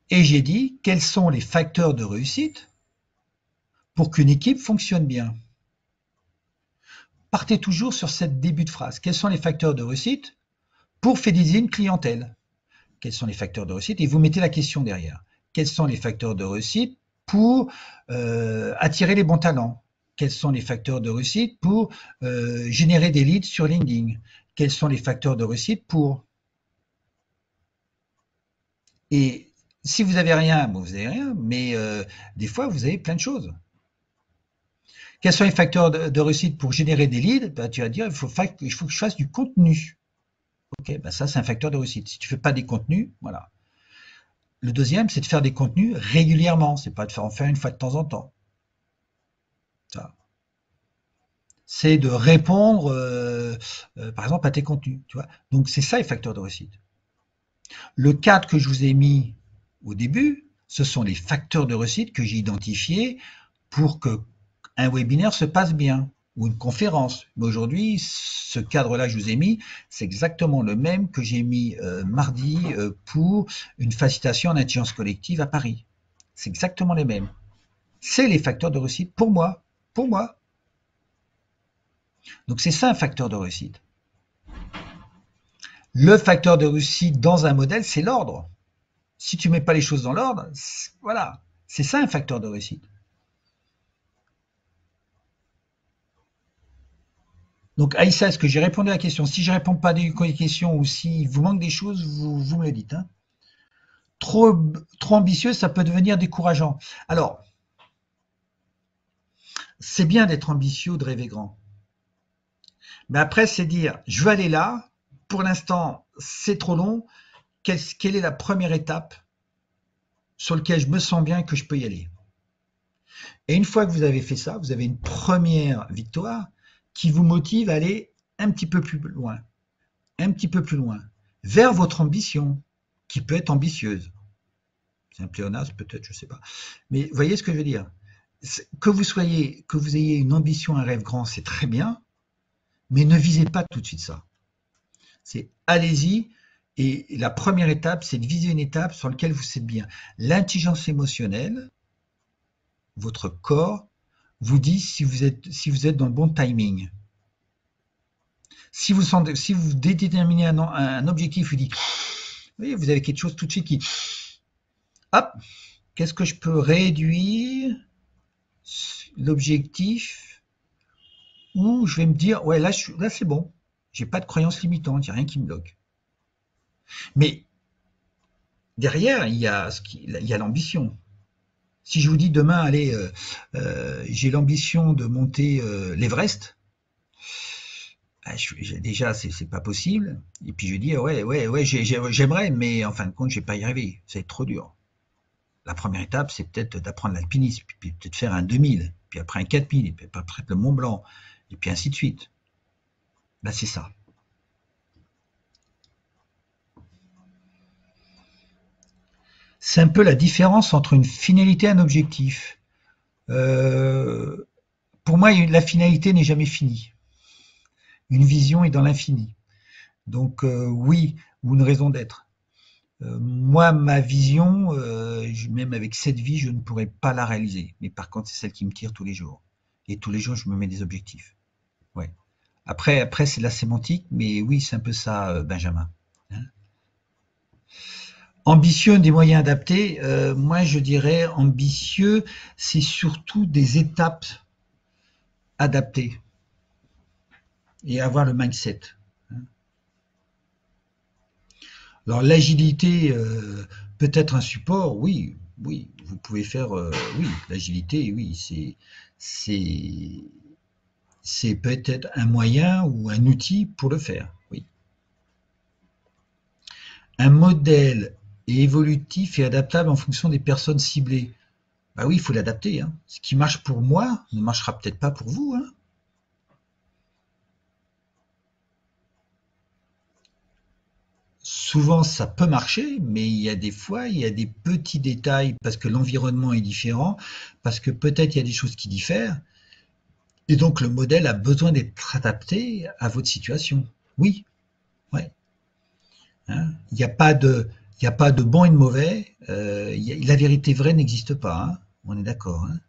Et j'ai dit, quels sont les facteurs de réussite pour qu'une équipe fonctionne bien? Partez toujours sur cette début de phrase. Quels sont les facteurs de réussite pour fidéliser une clientèle? Quels sont les facteurs de réussite? Et vous mettez la question derrière. Quels sont les facteurs de réussite pour attirer les bons talents? Quels sont les facteurs de réussite pour générer des leads sur LinkedIn? Quels sont les facteurs de réussite pour... Et si vous n'avez rien, bon, vous n'avez rien, mais des fois, vous avez plein de choses. Quels sont les facteurs de réussite pour générer des leads? Ben, tu vas dire, il faut que je fasse du contenu. Ok, ben ça, c'est un facteur de réussite. Si tu ne fais pas des contenus, voilà. Le deuxième, c'est de faire des contenus régulièrement. C'est pas de en faire une fois de temps en temps. C'est de répondre, par exemple, à tes contenus. Tu vois. Donc, c'est ça les facteurs de réussite. Le cadre que je vous ai mis au début, ce sont les facteurs de réussite que j'ai identifiés pour que un webinaire se passe bien ou une conférence. Mais aujourd'hui, ce cadre-là que je vous ai mis, c'est exactement le même que j'ai mis mardi pour une facilitation en intelligence collective à Paris. C'est exactement les mêmes. C'est les facteurs de réussite pour moi. Pour moi. Donc c'est ça un facteur de réussite. Le facteur de réussite dans un modèle, c'est l'ordre. Si tu ne mets pas les choses dans l'ordre, voilà. C'est ça un facteur de réussite. Donc Aïssa, est-ce que j'ai répondu à la question? Si je ne réponds pas à des questions ou s'il vous manque des choses, vous me le dites. Hein. Trop ambitieux, ça peut devenir décourageant. Alors, c'est bien d'être ambitieux, de rêver grand. Mais après, c'est dire, je veux aller là, pour l'instant, c'est trop long, quelle est la première étape sur laquelle je me sens bien que je peux y aller? Et une fois que vous avez fait ça, vous avez une première victoire qui vous motive à aller un petit peu plus loin, un petit peu plus loin, vers votre ambition, qui peut être ambitieuse. C'est un pléonasme peut-être, je ne sais pas. Mais vous voyez ce que je veux dire? Que vous ayez une ambition, un rêve grand, c'est très bien, mais ne visez pas tout de suite ça. C'est allez-y, et la première étape, c'est de viser une étape sur laquelle vous êtes bien. L'intelligence émotionnelle, votre corps, vous dit si vous êtes dans le bon timing. Si vous déterminez un objectif, vous dites, oui, vous avez quelque chose tout de suite qui, hop, qu'est-ce que je peux réduire l'objectif où je vais me dire, ouais, là c'est bon, j'ai pas de croyance limitante, il n'y a rien qui me bloque. Mais derrière, il y a l'ambition. Si je vous dis demain, allez, j'ai l'ambition de monter l'Everest, déjà, c'est pas possible. Et puis je vais dire, ouais, j'aimerais, mais en fin de compte, je vais pas y arriver. Ça va être trop dur. La première étape, c'est peut-être d'apprendre l'alpinisme, puis peut-être faire un 2000, puis après un 4000, et puis après le Mont Blanc, et puis ainsi de suite. Là, c'est ça. C'est un peu la différence entre une finalité et un objectif. Pour moi, la finalité n'est jamais finie. Une vision est dans l'infini. Donc oui, ou une raison d'être. Moi, ma vision, même avec cette vie, je ne pourrais pas la réaliser. Mais par contre, c'est celle qui me tire tous les jours. Et tous les jours, je me mets des objectifs. Ouais. Après c'est de la sémantique, mais oui, c'est un peu ça, Benjamin. Hein. Ambitieux, des moyens adaptés. Moi, je dirais ambitieux, c'est surtout des étapes adaptées et avoir le mindset. Hein. Alors l'agilité peut être un support, oui, oui, vous pouvez faire, oui, l'agilité, oui, c'est peut-être un moyen ou un outil pour le faire, oui. Un modèle est évolutif et adaptable en fonction des personnes ciblées. Bah oui, il faut l'adapter, hein. Ce qui marche pour moi ne marchera peut-être pas pour vous, hein. Souvent, ça peut marcher, mais il y a des fois, il y a des petits détails parce que l'environnement est différent, parce que peut-être il y a des choses qui diffèrent, et donc le modèle a besoin d'être adapté à votre situation. Oui, ouais, hein. Il n'y a pas de bon et de mauvais. La vérité vraie n'existe pas, hein. On est d'accord, hein.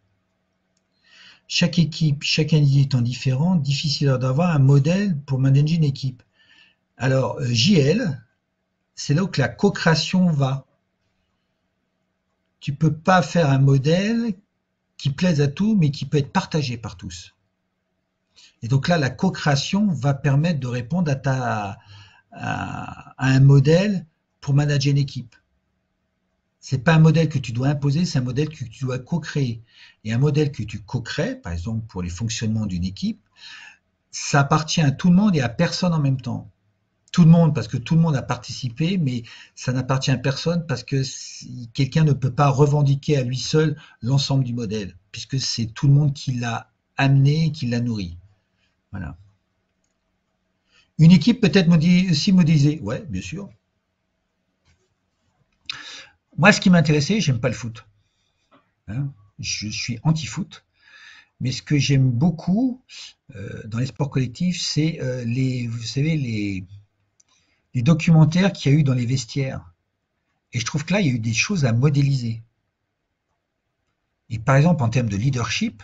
Chaque équipe, chaque individu étant différent, difficile d'avoir un modèle pour manager une équipe. Alors, JL, c'est là où que la co-création va. Tu peux pas faire un modèle qui plaise à tous, mais qui peut être partagé par tous. Et donc là, la co-création va permettre de répondre à un modèle pour manager une équipe. C'est pas un modèle que tu dois imposer, c'est un modèle que tu dois co-créer. Et un modèle que tu co-crées, par exemple pour les fonctionnements d'une équipe, ça appartient à tout le monde et à personne en même temps. Tout le monde parce que tout le monde a participé, mais ça n'appartient à personne parce que quelqu'un ne peut pas revendiquer à lui seul l'ensemble du modèle, puisque c'est tout le monde qui l'a amené, qui l'a nourri. Voilà. Une équipe peut être aussi modélisée. Ouais, bien sûr. Moi, ce qui m'intéressait, j'aime pas le foot, hein. Je suis anti-foot. Mais ce que j'aime beaucoup dans les sports collectifs, c'est vous savez, les documentaires qu'il y a eu dans les vestiaires. Et je trouve que là, il y a eu des choses à modéliser. Et par exemple, en termes de leadership,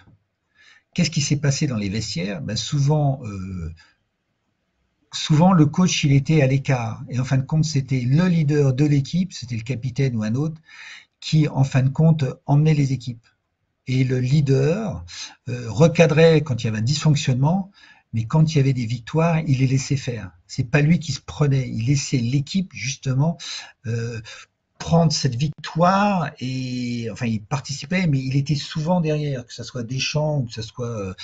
qu'est-ce qui s'est passé dans les vestiaires? Ben souvent, le coach, il était à l'écart. Et en fin de compte, c'était le leader de l'équipe, c'était le capitaine ou un autre, qui, en fin de compte, emmenait les équipes. Et le leader recadrait quand il y avait un dysfonctionnement, mais quand il y avait des victoires, il les laissait faire. C'est pas lui qui se prenait, il laissait l'équipe justement euh, prendre cette victoire et enfin il participait, mais il était souvent derrière, que ce soit Deschamps ou que ce soit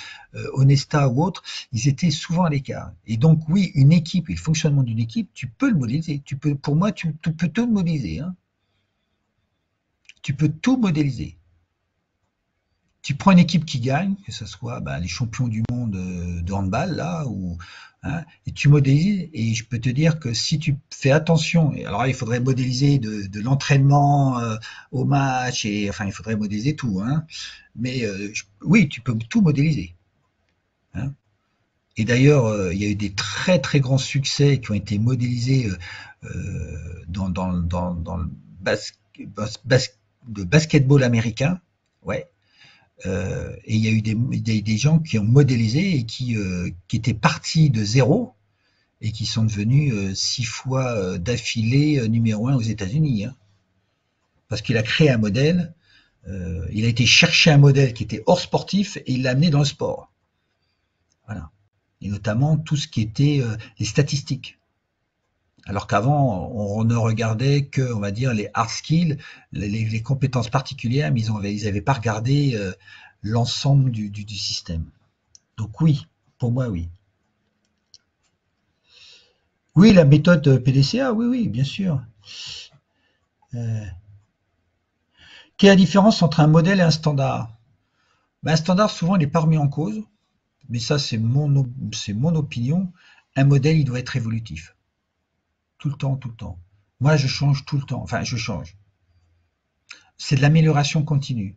Onesta ou autre, ils étaient souvent à l'écart. Et donc oui, une équipe et le fonctionnement d'une équipe, tu peux le modéliser. Tu peux, pour moi, tu peux tout modéliser, hein. Tu peux tout modéliser. Tu prends une équipe qui gagne, que ce soit les champions du monde de handball, là, ou, hein, et tu modélises, et je peux te dire que si tu fais attention, et alors il faudrait modéliser de l'entraînement au match, et enfin il faudrait modéliser tout, hein, mais oui, tu peux tout modéliser, hein. Et d'ailleurs, il y a eu des très très grands succès qui ont été modélisés dans le bas, de basketball américain, ouais. Et il y a eu des gens qui ont modélisé et qui étaient partis de zéro et qui sont devenus 6 fois d'affilée numéro 1 aux États-Unis, hein. Parce qu'il a créé un modèle, il a été chercher un modèle qui était hors sportif et il l'a amené dans le sport. Voilà. Et notamment tout ce qui était les statistiques. Alors qu'avant, on ne regardait que, on va dire, les hard skills, les compétences particulières, mais ils n'avaient pas regardé l'ensemble du système. Donc oui, pour moi, oui. Oui, la méthode PDCA, oui, oui, bien sûr. Euh, Quelle est la différence entre un modèle et un standard? Un standard, souvent, il n'est pas remis en cause, mais ça, c'est mon opinion. Un modèle, il doit être évolutif. Tout le temps, tout le temps. Moi, je change tout le temps. Enfin, je change. C'est de l'amélioration continue.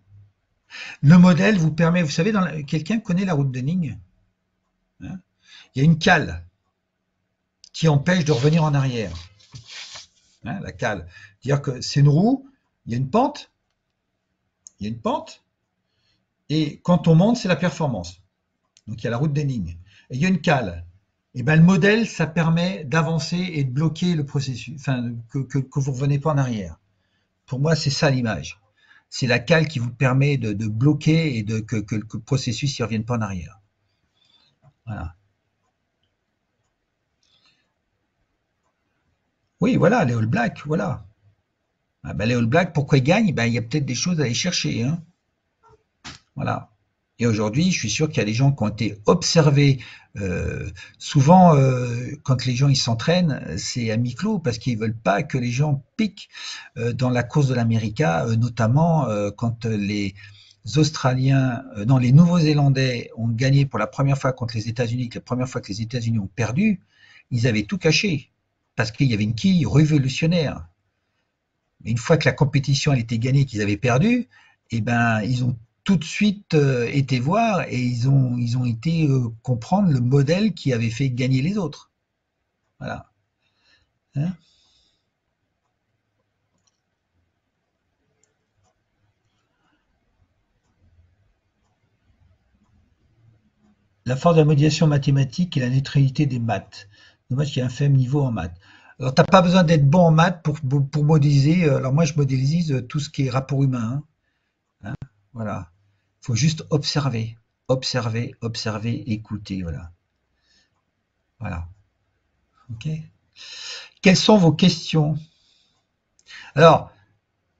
Le modèle vous permet, vous savez, quelqu'un connaît la route de Nîmes, hein. Il y a une cale qui empêche de revenir en arrière, hein, la cale. C'est-à-dire que c'est une roue, il y a une pente, il y a une pente, et quand on monte, c'est la performance. Donc il y a la route d'énigme. Et il y a une cale. Et ben, le modèle, ça permet d'avancer et de bloquer le processus, enfin, que vous ne revenez pas en arrière. Pour moi, c'est ça l'image. C'est la cale qui vous permet de bloquer et que le processus ne revienne pas en arrière. Voilà. Oui, voilà, les All Blacks, voilà. Ah ben, les All Blacks, pourquoi ils gagnent? Ben, il y a peut-être des choses à aller chercher, hein. Voilà. Et aujourd'hui, je suis sûr qu'il y a des gens qui ont été observés. Souvent, quand les gens ils s'entraînent, c'est à mi clos parce qu'ils veulent pas que les gens piquent dans la course de l'América, notamment quand les Australiens, non, les Nouveaux-Zélandais ont gagné pour la première fois contre les États-Unis, que la première fois que les États-Unis ont perdu, ils avaient tout caché parce qu'il y avait une quille révolutionnaire. Mais une fois que la compétition elle était gagnée, qu'ils avaient perdu, eh ben ils ont tout de suite été voir et ils ont été comprendre le modèle qui avait fait gagner les autres. Voilà. Hein. La force de la modélisation mathématique et la neutralité des maths. Dommage qu'il y ait un faible niveau en maths. Alors, t'as pas besoin d'être bon en maths pour modéliser. Alors, moi, je modélise tout ce qui est rapport humain, hein. Voilà. Il faut juste observer. Observer, observer, écouter. Voilà. Voilà. OK. Quelles sont vos questions? Alors,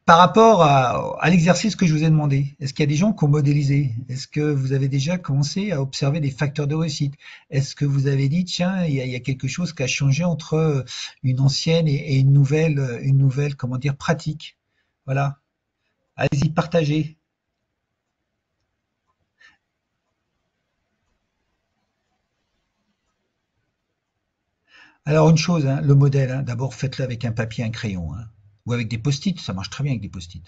par rapport à l'exercice que je vous ai demandé, est-ce qu'il y a des gens qui ont modélisé? Est-ce que vous avez déjà commencé à observer des facteurs de réussite? Est-ce que vous avez dit, tiens, il y a quelque chose qui a changé entre une ancienne et une nouvelle, comment dire, pratique? Voilà. Allez-y, partagez. Alors, une chose, hein, le modèle, hein, d'abord faites-le avec un papier, un crayon, hein, ou avec des post-it, ça marche très bien avec des post-it,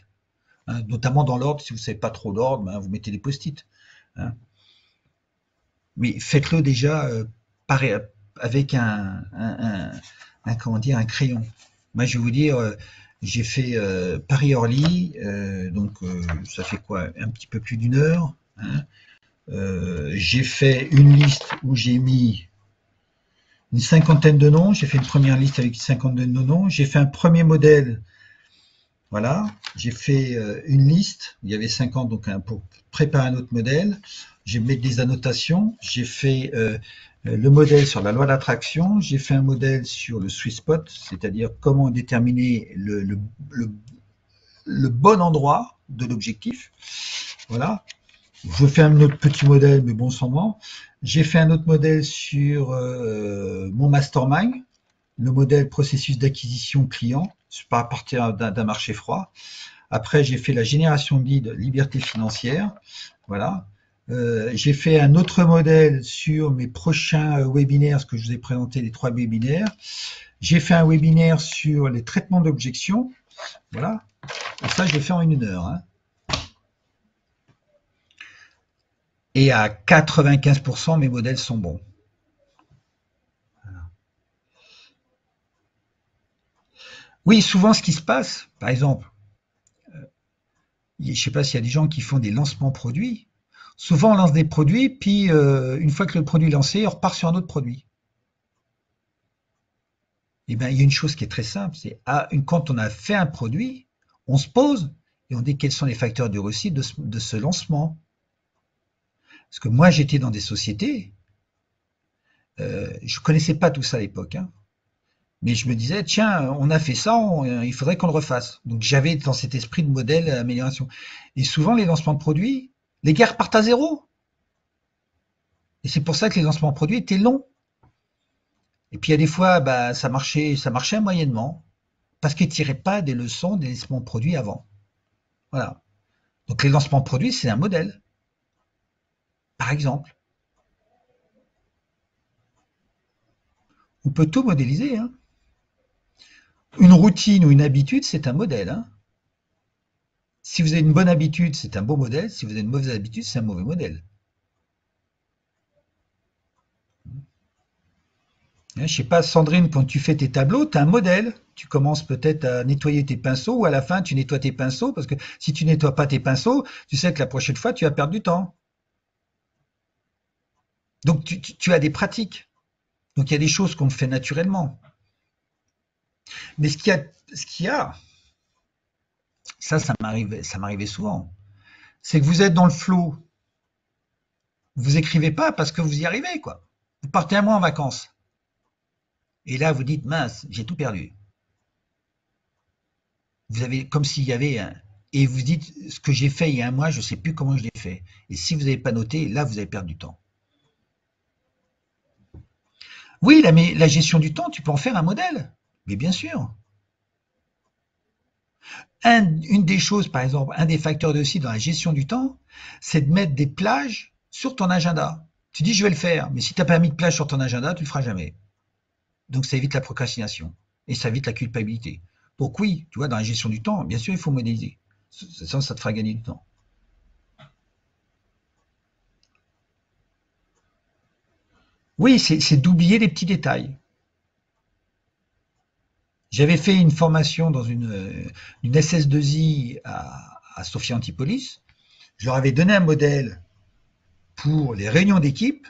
hein, notamment dans l'ordre, si vous ne savez pas trop l'ordre, ben, vous mettez des post-it, hein. Mais faites-le déjà avec comment dire, un crayon. Moi, je vais vous dire, j'ai fait Paris-Orly, donc ça fait quoi, un petit peu plus d'une heure, hein. J'ai fait une liste où j'ai mis une cinquantaine de noms. J'ai fait une première liste avec une cinquantaine de noms. J'ai fait un premier modèle. Voilà, j'ai fait une liste, il y avait 50 donc pour préparer un autre modèle. J'ai mis des annotations, j'ai fait le modèle sur la loi d'attraction, j'ai fait un modèle sur le sweet spot, c'est-à-dire comment déterminer le bon endroit de l'objectif. Voilà, je fais un autre petit modèle, mais bon, sans moi. J'ai fait un autre modèle sur mon mastermind, le modèle processus d'acquisition client, à partir d'un marché froid. Après, j'ai fait la génération de leads, liberté financière. Voilà. J'ai fait un autre modèle sur mes prochains webinaires, ce que je vous ai présenté, les 3 webinaires. J'ai fait un webinaire sur les traitements d'objections. Voilà. Et ça, je l'ai fait en une heure, hein. Et à 95%, mes modèles sont bons. Voilà. Oui, souvent, ce qui se passe, par exemple, je ne sais pas s'il y a des gens qui font des lancements produits. Souvent, on lance des produits, puis une fois que le produit est lancé, on repart sur un autre produit. Eh bien, il y a une chose qui est très simple, c'est quand on a fait un produit, on se pose et on dit quels sont les facteurs de réussite de ce lancement. Parce que moi, j'étais dans des sociétés, je ne connaissais pas tout ça à l'époque, hein, mais je me disais, tiens, on a fait ça, il faudrait qu'on le refasse. Donc j'avais dans cet esprit de modèle amélioration. Et souvent, les lancements de produits, les gars repartent à zéro. Et c'est pour ça que les lancements de produits étaient longs. Et puis il y a des fois, bah, ça marchait moyennement, parce qu'ils ne tiraient pas des leçons des lancements de produits avant. Voilà. Donc les lancements de produits, c'est un modèle, par exemple. On peut tout modéliser, hein. Une routine ou une habitude, c'est un modèle, hein. Si vous avez une bonne habitude, c'est un beau modèle. Si vous avez une mauvaise habitude, c'est un mauvais modèle. Je ne sais pas, Sandrine, quand tu fais tes tableaux, tu as un modèle. Tu commences peut-être à nettoyer tes pinceaux ou à la fin, tu nettoies tes pinceaux parce que si tu nettoies pas tes pinceaux, tu sais que la prochaine fois, tu vas perdre du temps. Donc, tu as des pratiques. Donc, il y a des choses qu'on fait naturellement. Mais ce qu'il y a, ça m'arrivait souvent. C'est que vous êtes dans le flow. Vous écrivez pas parce que vous y arrivez, quoi. Vous partez un mois en vacances. Et là, vous dites, mince, j'ai tout perdu. Vous avez comme s'il y avait un... Et vous dites, ce que j'ai fait il y a un mois, je ne sais plus comment je l'ai fait. Et si vous n'avez pas noté, là, vous allez perdre du temps. Oui, la gestion du temps, tu peux en faire un modèle. Mais bien sûr. Une des choses, par exemple, un des facteurs de aussi dans la gestion du temps, c'est de mettre des plages sur ton agenda. Tu dis, je vais le faire, mais si tu n'as pas mis de plage sur ton agenda, tu ne le feras jamais. Donc, ça évite la procrastination et ça évite la culpabilité. Donc, oui, tu vois, dans la gestion du temps, bien sûr, il faut modéliser. Ça te fera gagner du temps. Oui, c'est d'oublier les petits détails. J'avais fait une formation dans une SS2I à Sophia Antipolis. Je leur avais donné un modèle pour les réunions d'équipe.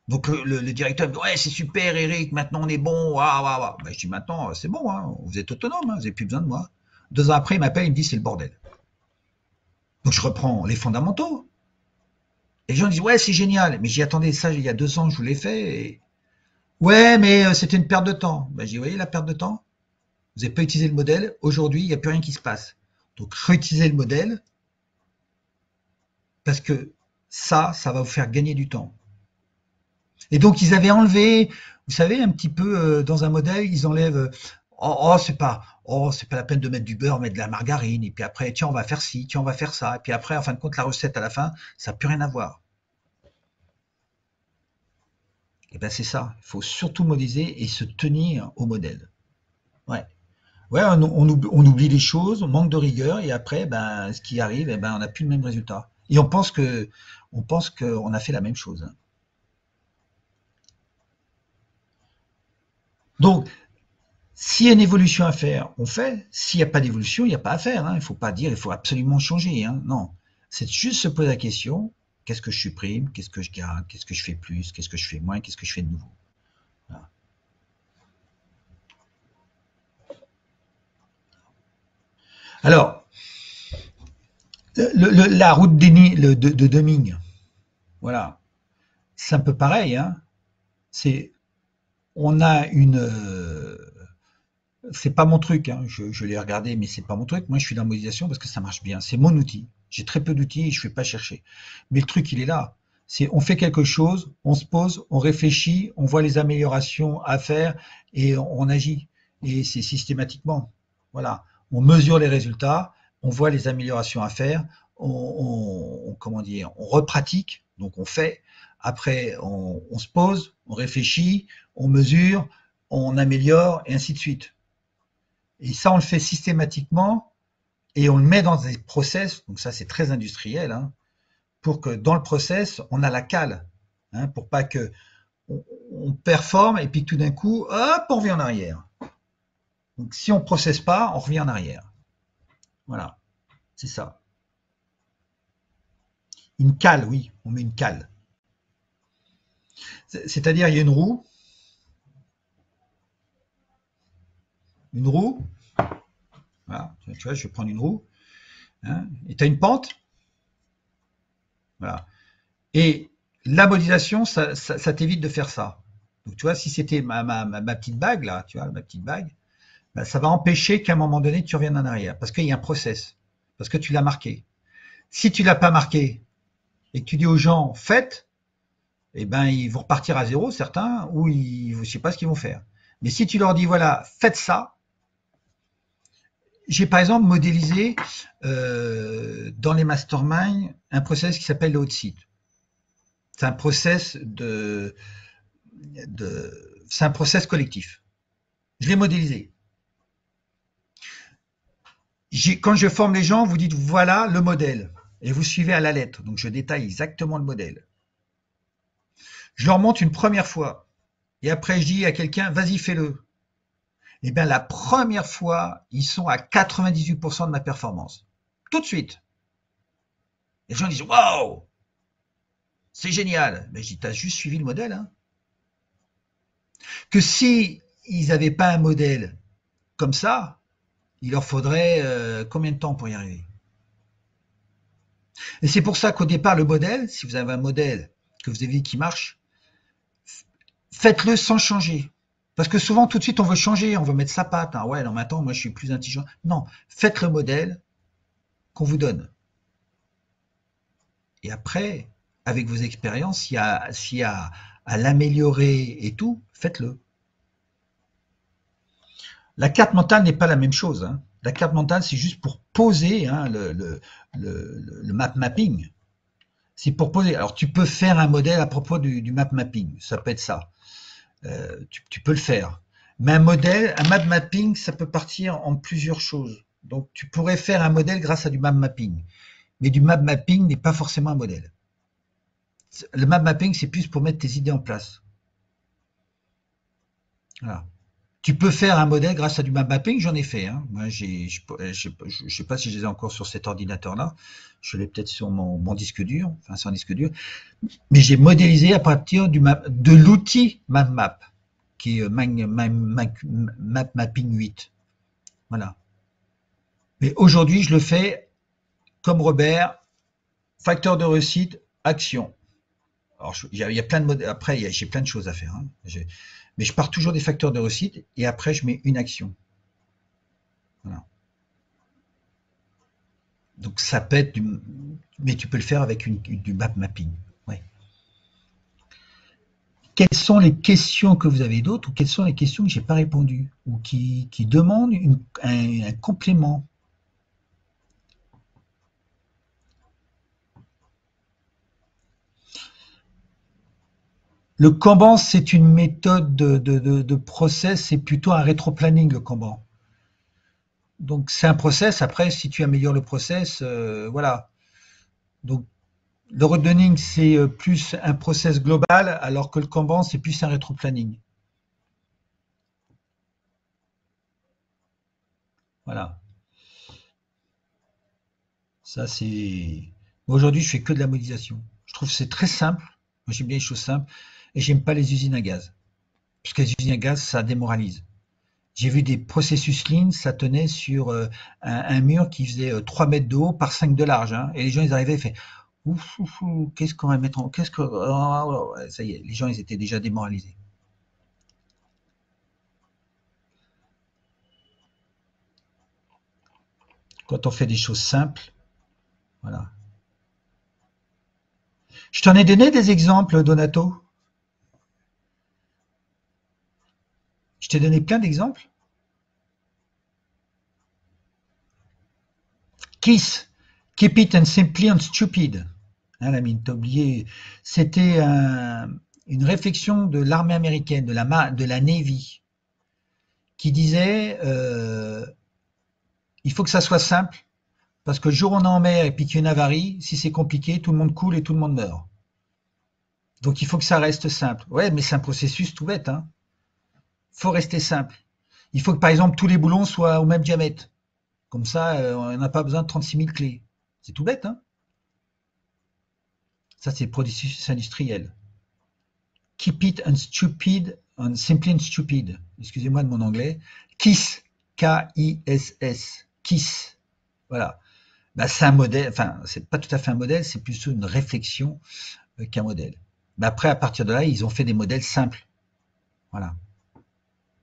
Donc le directeur me dit ouais c'est super Eric, maintenant on est bon, waouh waouh waouh. Ben, je dis maintenant c'est bon, hein, vous êtes autonome, hein, vous n'avez plus besoin de moi. 2 ans après il m'appelle, il me dit c'est le bordel. Donc je reprends les fondamentaux. Et les gens disent ouais c'est génial, mais j'y attendais ça il y a 2 ans je vous l'ai fait. Et... Ouais mais c'était une perte de temps. Ben, j'ai dit vous voyez la perte de temps, vous n'avez pas utilisé le modèle, aujourd'hui il n'y a plus rien qui se passe. Donc réutilisez le modèle parce que ça va vous faire gagner du temps. Et donc ils avaient enlevé, vous savez, un petit peu dans un modèle, ils enlèvent c'est pas la peine de mettre du beurre, mettre de la margarine, et puis après, tiens, on va faire ci, tiens, on va faire ça, et puis après, en fin de compte, la recette à la fin, ça n'a plus rien à voir. Et ben c'est ça, il faut surtout modéliser et se tenir au modèle. Ouais. Ouais, on oublie les choses, on manque de rigueur, et après, ben, ce qui arrive, eh ben, on n'a plus le même résultat. Et on pense qu'on a fait la même chose, hein. Donc, s'il y a une évolution à faire, on fait. S'il n'y a pas d'évolution, il n'y a pas à faire, hein. Il ne faut pas dire il faut absolument changer, hein. Non. C'est juste se poser la question, qu'est-ce que je supprime, qu'est-ce que je garde, qu'est-ce que je fais plus, qu'est-ce que je fais moins, qu'est-ce que je fais de nouveau. Voilà. Alors, la route de Deming, voilà, c'est un peu pareil, hein. C'est, on a une, c'est pas mon truc, hein. Je l'ai regardé, mais c'est pas mon truc. Moi, je suis dans la modélisation parce que ça marche bien. C'est mon outil. J'ai très peu d'outils et je ne fais pas chercher. Mais le truc, il est là. C'est on fait quelque chose, on se pose, on réfléchit, on voit les améliorations à faire et on agit. Et c'est systématiquement. Voilà. On mesure les résultats, on voit les améliorations à faire, comment dire, on repratique, donc on fait. Après, on se pose, on réfléchit, on mesure, on améliore et ainsi de suite. Et ça, on le fait systématiquement et on le met dans des process, donc ça c'est très industriel, hein, pour que dans le process, on a la cale, hein, pour pas que on performe et puis tout d'un coup, hop, on revient en arrière. Donc si on ne processe pas, on revient en arrière. Voilà, c'est ça. Une cale, oui, on met une cale. C'est-à-dire, il y a une roue, voilà, tu vois, je vais prendre une roue, hein, et tu as une pente, voilà. Et la modélisation, ça t'évite de faire ça. Donc, tu vois, si c'était ma petite bague, là, tu vois, ma petite bague, ben, ça va empêcher qu'à un moment donné, tu reviennes en arrière. Parce qu'il y a un process. Parce que tu l'as marqué. Si tu l'as pas marqué et que tu dis aux gens, faites, eh ben, ils vont repartir à zéro, certains, ou je ne sais pas ce qu'ils vont faire. Mais si tu leur dis, voilà, faites ça, j'ai par exemple modélisé dans les masterminds un process qui s'appelle le hot seat. C'est un process c'est un process collectif. Je l'ai modélisé. Quand je forme les gens, vous dites voilà le modèle et vous suivez à la lettre. Donc je détaille exactement le modèle. Je leur montre une première fois et après je dis à quelqu'un vas-y fais-le. Et bien la première fois, ils sont à 98% de ma performance. Tout de suite. Les gens disent waouh, c'est génial. Mais je dis t'as juste suivi le modèle, hein. Que si ils n'avaient pas un modèle comme ça, il leur faudrait combien de temps pour y arriver? Et c'est pour ça qu'au départ, le modèle, si vous avez un modèle que vous avez vu qui marche, faites-le sans changer. Parce que souvent, tout de suite, on veut changer, on veut mettre sa patte. Hein. Ouais, non, maintenant, moi, je suis plus intelligent. Non, faites le modèle qu'on vous donne. Et après, avec vos expériences, s'il y a à l'améliorer et tout, faites-le. La carte mentale n'est pas la même chose. Hein. La carte mentale, c'est juste pour poser hein, le map mapping. C'est pour poser. Alors, tu peux faire un modèle à propos du map mapping. Ça peut être ça. Tu peux le faire. Mais un map mapping, ça peut partir en plusieurs choses. Donc, tu pourrais faire un modèle grâce à du map mapping. Mais du map mapping n'est pas forcément un modèle. Le map mapping, c'est plus pour mettre tes idées en place. Voilà. Tu peux faire un modèle grâce à du map mapping, j'en ai fait. Hein. Moi, je sais pas si je les ai encore sur cet ordinateur-là. Je l'ai peut-être sur mon disque dur, enfin sur un disque dur. Mais j'ai modélisé à partir de l'outil MapMap, qui est Map Mapping 8. Voilà. Mais aujourd'hui, je le fais comme Robert, facteur de réussite, action. Alors, il y a plein de modèles. Après, j'ai plein de choses à faire. Hein. Mais je pars toujours des facteurs de réussite et après, je mets une action. Voilà. Donc, ça peut être mais tu peux le faire avec du map mapping. Ouais. Quelles sont les questions que vous avez d'autres ou quelles sont les questions que j'ai pas répondu ou qui demandent un complément? Le Kanban, c'est une méthode de process, c'est plutôt un rétro-planning, le Kanban. Donc, c'est un process. Après, si tu améliores le process, voilà. Donc, le redunning, c'est plus un process global, alors que le Kanban, c'est plus un rétro-planning. Voilà. Ça, c'est. Aujourd'hui, je fais que de la modélisation. Je trouve que c'est très simple. Moi, j'aime bien les choses simples. Et j'aime pas les usines à gaz. Parce que les usines à gaz, ça démoralise. J'ai vu des processus lean, ça tenait sur un mur qui faisait 3 mètres de haut par 5 de large. Hein. Et les gens, ils arrivaient et fait ouf, ouf, ouf, qu'est-ce qu'on va mettre en. Qu'est-ce que. Ça y est, les gens, ils étaient déjà démoralisés. Quand on fait des choses simples, voilà. Je t'en ai donné des exemples, Donato. Je t'ai donné plein d'exemples. Kiss, keep it and simply and stupid. Hein, la mine, t'as oublié. C'était une réflexion de l'armée américaine, de la Navy, qui disait il faut que ça soit simple, parce que le jour où on est en mer et puis qu'il y a une avarie, si c'est compliqué, tout le monde coule et tout le monde meurt. Donc il faut que ça reste simple. Ouais, mais c'est un processus tout bête. Hein. Faut rester simple. Il faut que par exemple tous les boulons soient au même diamètre. Comme ça, on n'a pas besoin de 36 000 clés. C'est tout bête. Hein. Ça, c'est le processus industriel. Keep it and stupid, and simply and stupid. Excusez-moi de mon anglais. KISS, K-I-S-S. KISS. Voilà. Bah, c'est un modèle, enfin, c'est pas tout à fait un modèle, c'est plutôt une réflexion qu'un modèle. Mais après, à partir de là, ils ont fait des modèles simples. Voilà.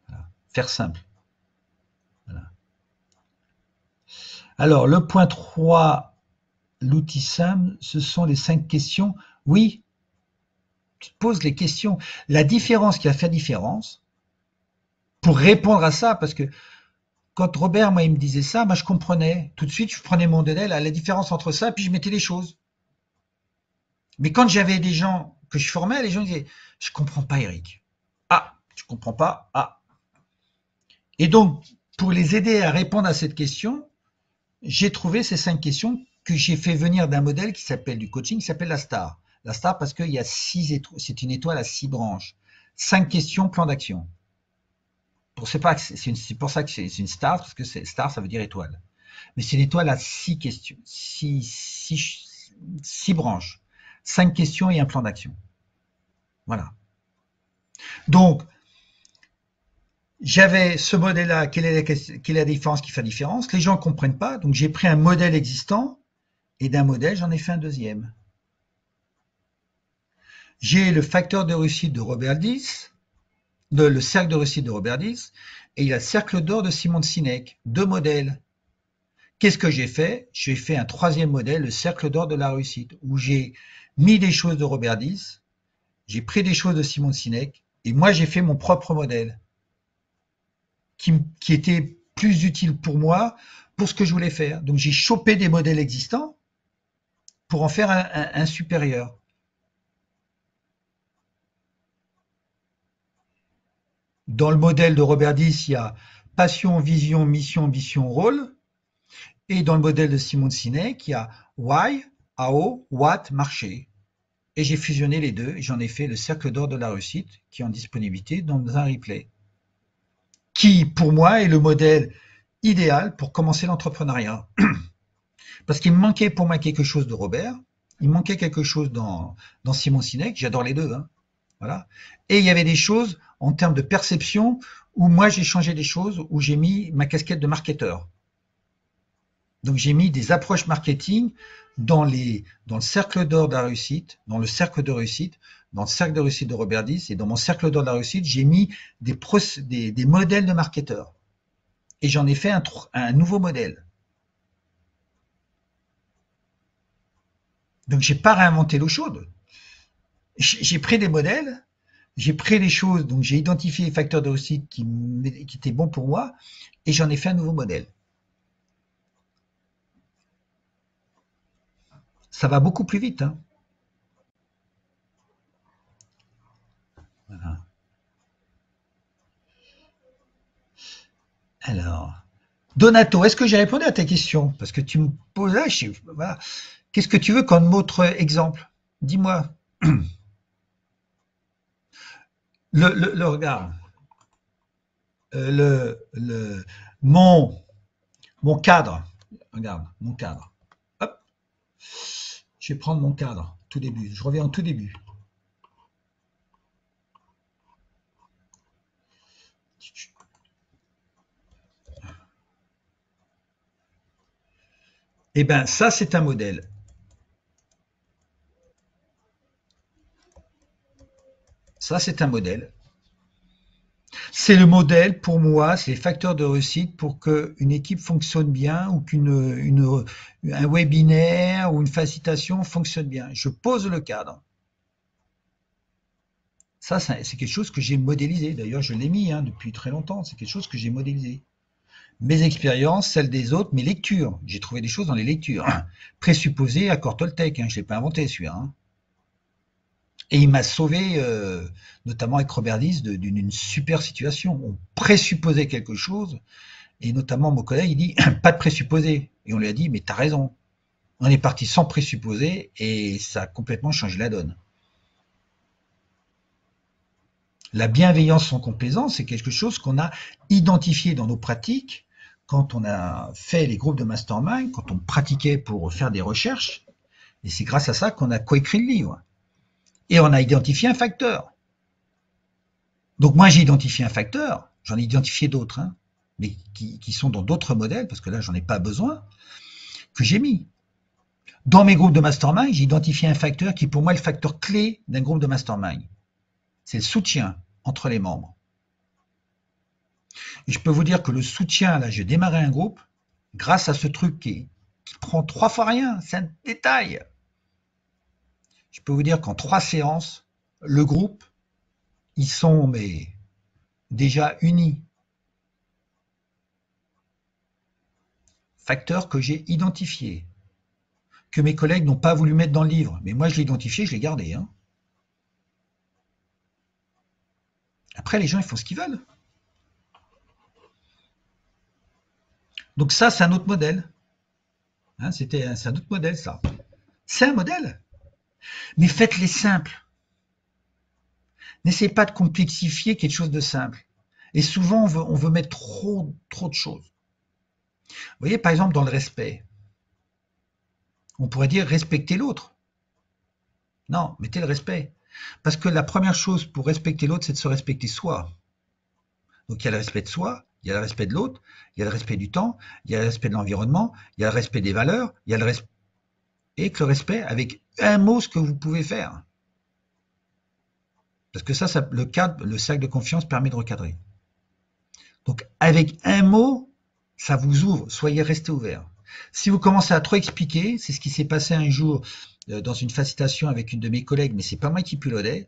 Voilà. Faire simple. Voilà. Alors, le point 3, l'outil simple, ce sont les 5 questions. Oui, tu te poses les questions. La différence qui a fait différence, pour répondre à ça, parce que quand Robert, moi, il me disait ça, moi, je comprenais. Tout de suite, je prenais mon modèle à la différence entre ça, puis je mettais les choses. Mais quand j'avais des gens que je formais, les gens disaient, je comprends pas, Eric. Ah, tu comprends pas? Ah. Et donc, pour les aider à répondre à cette question, j'ai trouvé ces 5 questions que j'ai fait venir d'un modèle qui s'appelle du coaching, qui s'appelle la star. La star parce qu'il y a 6 étoiles, c'est une étoile à 6 branches. 5 questions, plan d'action. C'est pour ça que c'est une star, parce que star, ça veut dire étoile. Mais c'est une étoile à 6 questions, 6 branches. 5 questions et un plan d'action. Voilà. Donc, j'avais ce modèle-là, quelle est la différence qui fait la différence? Les gens ne comprennent pas, donc j'ai pris un modèle existant, et d'un modèle, j'en ai fait un deuxième. J'ai le facteur de réussite de Robert Dills, le cercle de réussite de Robert Dills, et il y a le cercle d'or de Simon Sinek, 2 modèles. Qu'est-ce que j'ai fait? J'ai fait un 3e modèle, le cercle d'or de la réussite, où j'ai mis des choses de Robert Dills, j'ai pris des choses de Simon Sinek, et moi j'ai fait mon propre modèle, qui était plus utile pour moi, pour ce que je voulais faire. Donc j'ai chopé des modèles existants pour en faire un supérieur. Dans le modèle de Robert Dills, il y a passion, vision, mission, ambition, rôle. Et dans le modèle de Simon Sinek, il y a why, how, what, marché. Et j'ai fusionné les deux et j'en ai fait le cercle d'or de la réussite qui est en disponibilité dans un replay. Qui, pour moi, est le modèle idéal pour commencer l'entrepreneuriat. Parce qu'il me manquait pour moi quelque chose de Robert, il me manquait quelque chose dans Simon Sinek, j'adore les deux, hein, voilà. Et il y avait des choses en termes de perception où moi j'ai changé des choses, où j'ai mis ma casquette de marketeur. Donc j'ai mis des approches marketing dans le cercle d'or de la réussite, dans le cercle de réussite, dans le cercle de réussite de Robert Dills, et dans mon cercle d'or de la réussite, j'ai mis des modèles de marketeurs. Et j'en ai fait un nouveau modèle. Donc j'ai pas réinventé l'eau chaude. J'ai pris des modèles, j'ai pris les choses, donc j'ai identifié les facteurs de réussite qui étaient bons pour moi, et j'en ai fait un nouveau modèle. Ça va beaucoup plus vite, hein. Voilà. Alors, Donato, est-ce que j'ai répondu à ta question? Parce que tu me poses là, voilà. Qu'est-ce que tu veux comme autre exemple? Dis-moi. Le regard. Le, mon, mon cadre. Regarde, mon cadre. Hop. Je vais prendre mon cadre, tout début. Je reviens au tout début. Eh bien, ça, c'est un modèle. Ça, c'est un modèle. C'est le modèle pour moi, c'est les facteurs de réussite pour qu'une équipe fonctionne bien ou un webinaire ou une facilitation fonctionne bien. Je pose le cadre. Ça, c'est quelque chose que j'ai modélisé. D'ailleurs, je l'ai mis depuis très longtemps. C'est quelque chose que j'ai modélisé. Mes expériences, celles des autres, mes lectures. J'ai trouvé des choses dans les lectures. Présupposé accord Toltec, je ne l'ai pas inventé celui-là. Et il m'a sauvé, notamment avec Robert Dills, d'une super situation. On présupposait quelque chose, et notamment mon collègue, il dit pas de présupposé. Et on lui a dit, mais t'as raison. On est parti sans présupposé, et ça a complètement changé la donne. La bienveillance sans complaisance, c'est quelque chose qu'on a identifié dans nos pratiques quand on a fait les groupes de mastermind, quand on pratiquait pour faire des recherches. Et c'est grâce à ça qu'on a coécrit le livre. Et on a identifié un facteur. Donc moi j'ai identifié un facteur, j'en ai identifié d'autres, mais qui sont dans d'autres modèles, parce que là j'en ai pas besoin, que j'ai mis. Dans mes groupes de mastermind, j'ai identifié un facteur qui pour moi est le facteur clé d'un groupe de mastermind. C'est le soutien entre les membres. Et je peux vous dire que le soutien, là j'ai démarré un groupe, grâce à ce truc qui prend 3 fois rien, c'est un détail. Je peux vous dire qu'en 3 séances, le groupe, ils sont déjà unis. Facteur que j'ai identifié, que mes collègues n'ont pas voulu mettre dans le livre. Mais moi, je l'ai identifié, je l'ai gardé. Après, les gens, ils font ce qu'ils veulent. Donc ça, c'est un autre modèle. C'est un autre modèle, ça. C'est un modèle. Mais faites-les simples. N'essayez pas de complexifier quelque chose de simple. Et souvent, on veut mettre trop de choses. Vous voyez, par exemple, dans le respect, on pourrait dire respecter l'autre. Non, mettez le respect. Parce que la première chose pour respecter l'autre, c'est de se respecter soi. Donc il y a le respect de soi, il y a le respect de l'autre, il y a le respect du temps, il y a le respect de l'environnement, il y a le respect des valeurs, il y a le respect et que le respect avec un mot ce que vous pouvez faire. Parce que ça, le cadre, le cercle de confiance permet de recadrer. Donc, avec un mot, ça vous ouvre. Soyez resté ouvert. Si vous commencez à trop expliquer, c'est ce qui s'est passé un jour dans une facilitation avec une de mes collègues, mais c'est pas moi qui pilotais.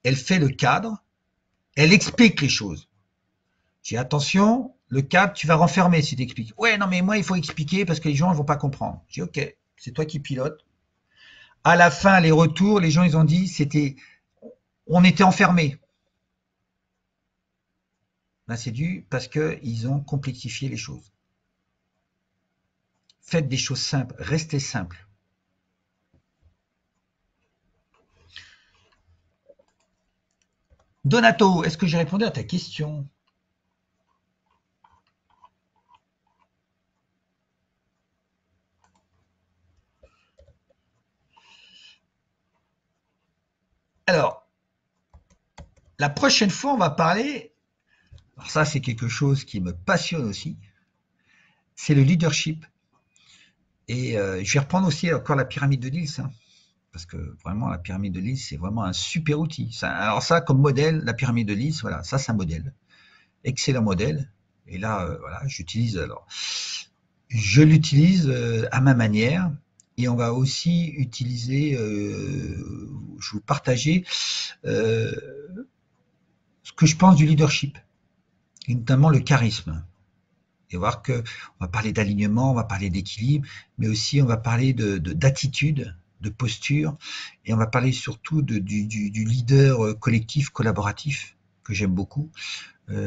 Elle fait le cadre, elle explique les choses. J'ai dit, attention, le cadre, tu vas renfermer si tu expliques. Ouais, non, mais moi, il faut expliquer parce que les gens ne vont pas comprendre. J'ai dit, ok, c'est toi qui pilotes. À la fin, les retours, les gens, ils ont dit, on était enfermés. Ben, c'est dû parce qu'ils ont complexifié les choses. Faites des choses simples, restez simple. Donato, est-ce que j'ai répondu à ta question? Alors, la prochaine fois, on va parler, alors ça c'est quelque chose qui me passionne aussi, c'est le leadership. Et je vais reprendre aussi encore la pyramide de Lille, hein, parce que vraiment la pyramide de Lille, c'est vraiment un super outil. Alors ça, comme modèle, la pyramide de Lille, voilà, ça c'est un modèle, excellent modèle. Et là, voilà, je l'utilise à ma manière. Et on va aussi utiliser, je vais vous partager ce que je pense du leadership, et notamment le charisme. Et voir que on va parler d'alignement, on va parler d'équilibre, mais aussi on va parler d'attitude, de posture, et on va parler surtout du leader collectif, collaboratif, que j'aime beaucoup, et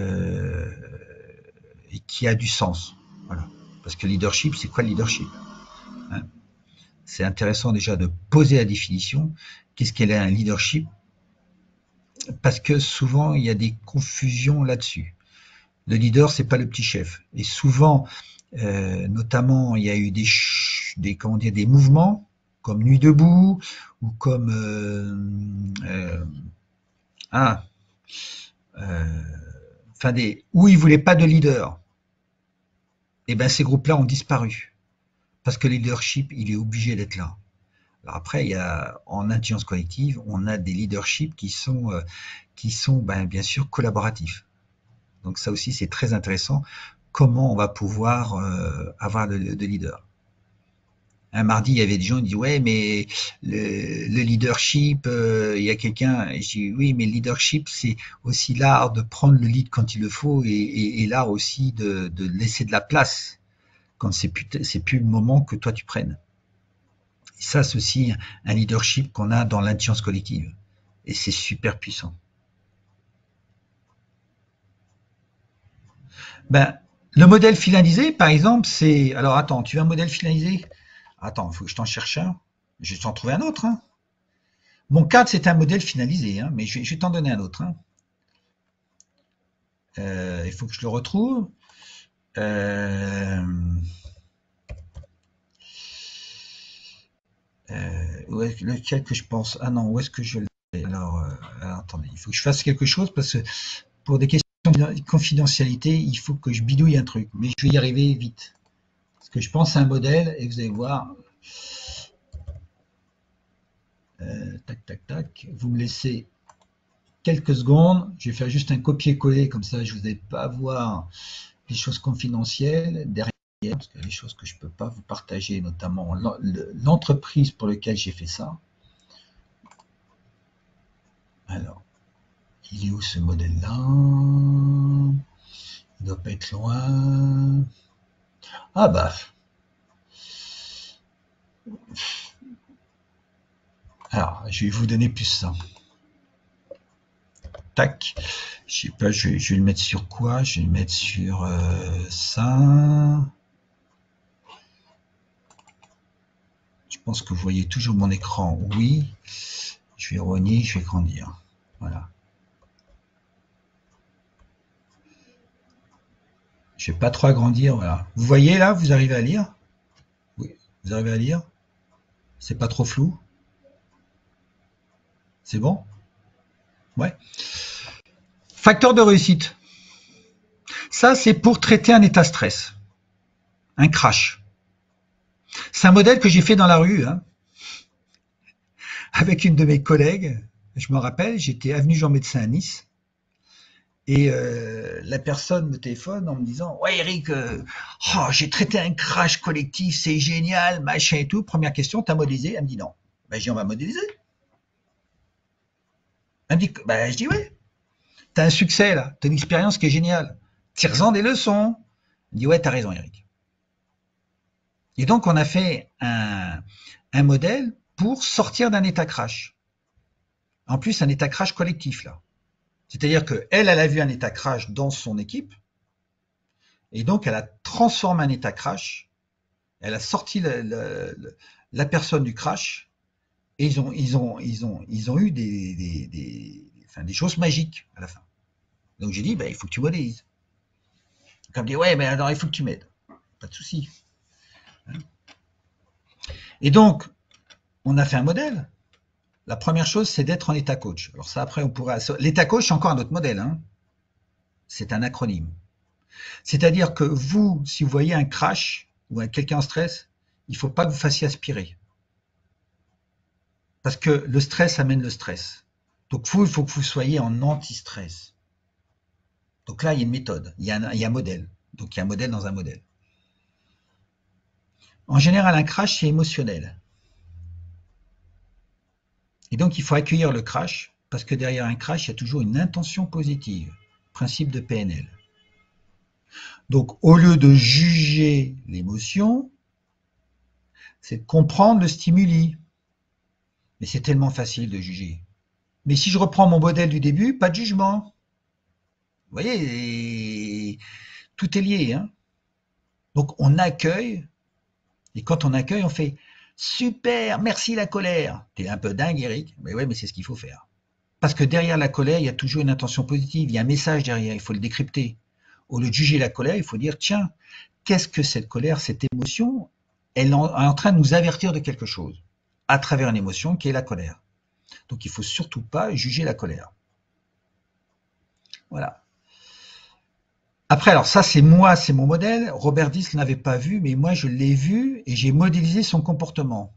qui a du sens. Voilà. Parce que leadership, c'est quoi le leadership, hein? C'est intéressant déjà de poser la définition. Qu'est-ce qu'est un leadership? Parce que souvent, il y a des confusions là-dessus. Le leader, c'est pas le petit chef. Et souvent, notamment, il y a eu des mouvements comme Nuit debout ou comme où ils voulaient pas de leader. Et ben ces groupes-là ont disparu parce que le leadership, il est obligé d'être là. Alors après, il y a en intelligence collective, on a des leaderships qui sont bien sûr collaboratifs. Donc ça aussi, c'est très intéressant. Comment on va pouvoir avoir de leader. Un mardi, il y avait des gens qui disaient ouais, mais le leadership, il y a quelqu'un. Je dis oui, mais le leadership, c'est aussi l'art de prendre le lead quand il le faut et l'art aussi de laisser de la place quand c'est plus le moment que toi tu prennes. Et ça, c'est aussi un leadership qu'on a dans l'intelligence collective. Et c'est super puissant. Ben, le modèle finalisé, par exemple, c'est... Alors, attends, tu veux un modèle finalisé? Attends, il faut que je t'en cherche un. Je vais t'en trouver un autre, hein. Mon cadre, c'est un modèle finalisé, hein, mais je vais t'en donner un autre, hein. Il faut que je le retrouve. Lequel que je pense? Ah non, où est-ce que je l'ai? Alors, attendez, il faut que je fasse quelque chose parce que pour des questions de confidentialité, il faut que je bidouille un truc, mais je vais y arriver vite. Parce que je pense à un modèle et vous allez voir. Tac, tac, tac. Vous me laissez quelques secondes. Je vais faire juste un copier-coller, comme ça je ne vous ai pas voir les choses confidentielles derrière, parce qu'il y a des choses que je ne peux pas vous partager, notamment l'entreprise pour laquelle j'ai fait ça. Alors, il est où ce modèle-là? Il ne doit pas être loin. Ah bah. Alors, je vais vous donner plus ça. Tac. Je sais pas, je vais le mettre sur quoi? Je vais le mettre sur ça. Je pense que vous voyez toujours mon écran. Oui. Je vais rogner, je vais grandir. Voilà. Je vais pas trop agrandir. Voilà. Vous voyez là? Vous arrivez à lire? Oui. Vous arrivez à lire? C'est pas trop flou? C'est bon? Ouais. Facteur de réussite. Ça, c'est pour traiter un état stress. Un crash. C'est un modèle que j'ai fait dans la rue, hein, avec une de mes collègues. Je me rappelle, j'étais avenue Jean Médecin à Nice, et la personne me téléphone en me disant: ouais Eric, oh, j'ai traité un crash collectif, c'est génial, machin et tout. Première question, t'as modélisé? Elle me dit non. Ben, je dis on va modéliser. Elle me dit, ben, je dis ouais, t'as un succès là, t'as une expérience qui est géniale. Tire-en des leçons. Elle me dit ouais, t'as raison Eric. Et donc on a fait un modèle pour sortir d'un état crash. En plus, un état crash collectif là. C'est-à-dire qu'elle, elle a vu un état crash dans son équipe, et donc elle a transformé un état crash, elle a sorti la personne du crash, et ils ont eu des choses magiques à la fin. Donc j'ai dit, ben, il faut que tu modélises. Comme dit, ouais, mais alors il faut que tu m'aides. Pas de souci. Et donc, on a fait un modèle. La première chose, c'est d'être en état coach. Alors ça, après, on pourra. L'état coach, c'est encore un autre modèle. Hein. C'est un acronyme. C'est-à-dire que vous, si vous voyez un crash ou quelqu'un en stress, il ne faut pas que vous fassiez aspirer. Parce que le stress amène le stress. Donc vous, il faut que vous soyez en anti-stress. Donc là, il y a une méthode, il y a un modèle. Donc il y a un modèle dans un modèle. En général, un crash, c'est émotionnel. Et donc il faut accueillir le crash, parce que derrière un crash, il y a toujours une intention positive. Principe de PNL. Donc au lieu de juger l'émotion, c'est de comprendre le stimuli. Mais c'est tellement facile de juger. Mais si je reprends mon modèle du début, pas de jugement. Vous voyez, tout est lié. Hein. Donc on accueille, et quand on accueille, on fait super, merci la colère. T'es un peu dingue, Eric. Mais ouais, mais c'est ce qu'il faut faire. Parce que derrière la colère, il y a toujours une intention positive, il y a un message derrière, il faut le décrypter. Au lieu de juger la colère, il faut dire, tiens, qu'est-ce que cette colère, cette émotion, elle est en train de nous avertir de quelque chose, à travers une émotion qui est la colère. Donc il ne faut surtout pas juger la colère. Voilà. Après, alors ça, c'est moi, c'est mon modèle. Robert Diss ne l'avait pas vu, mais moi, je l'ai vu et j'ai modélisé son comportement.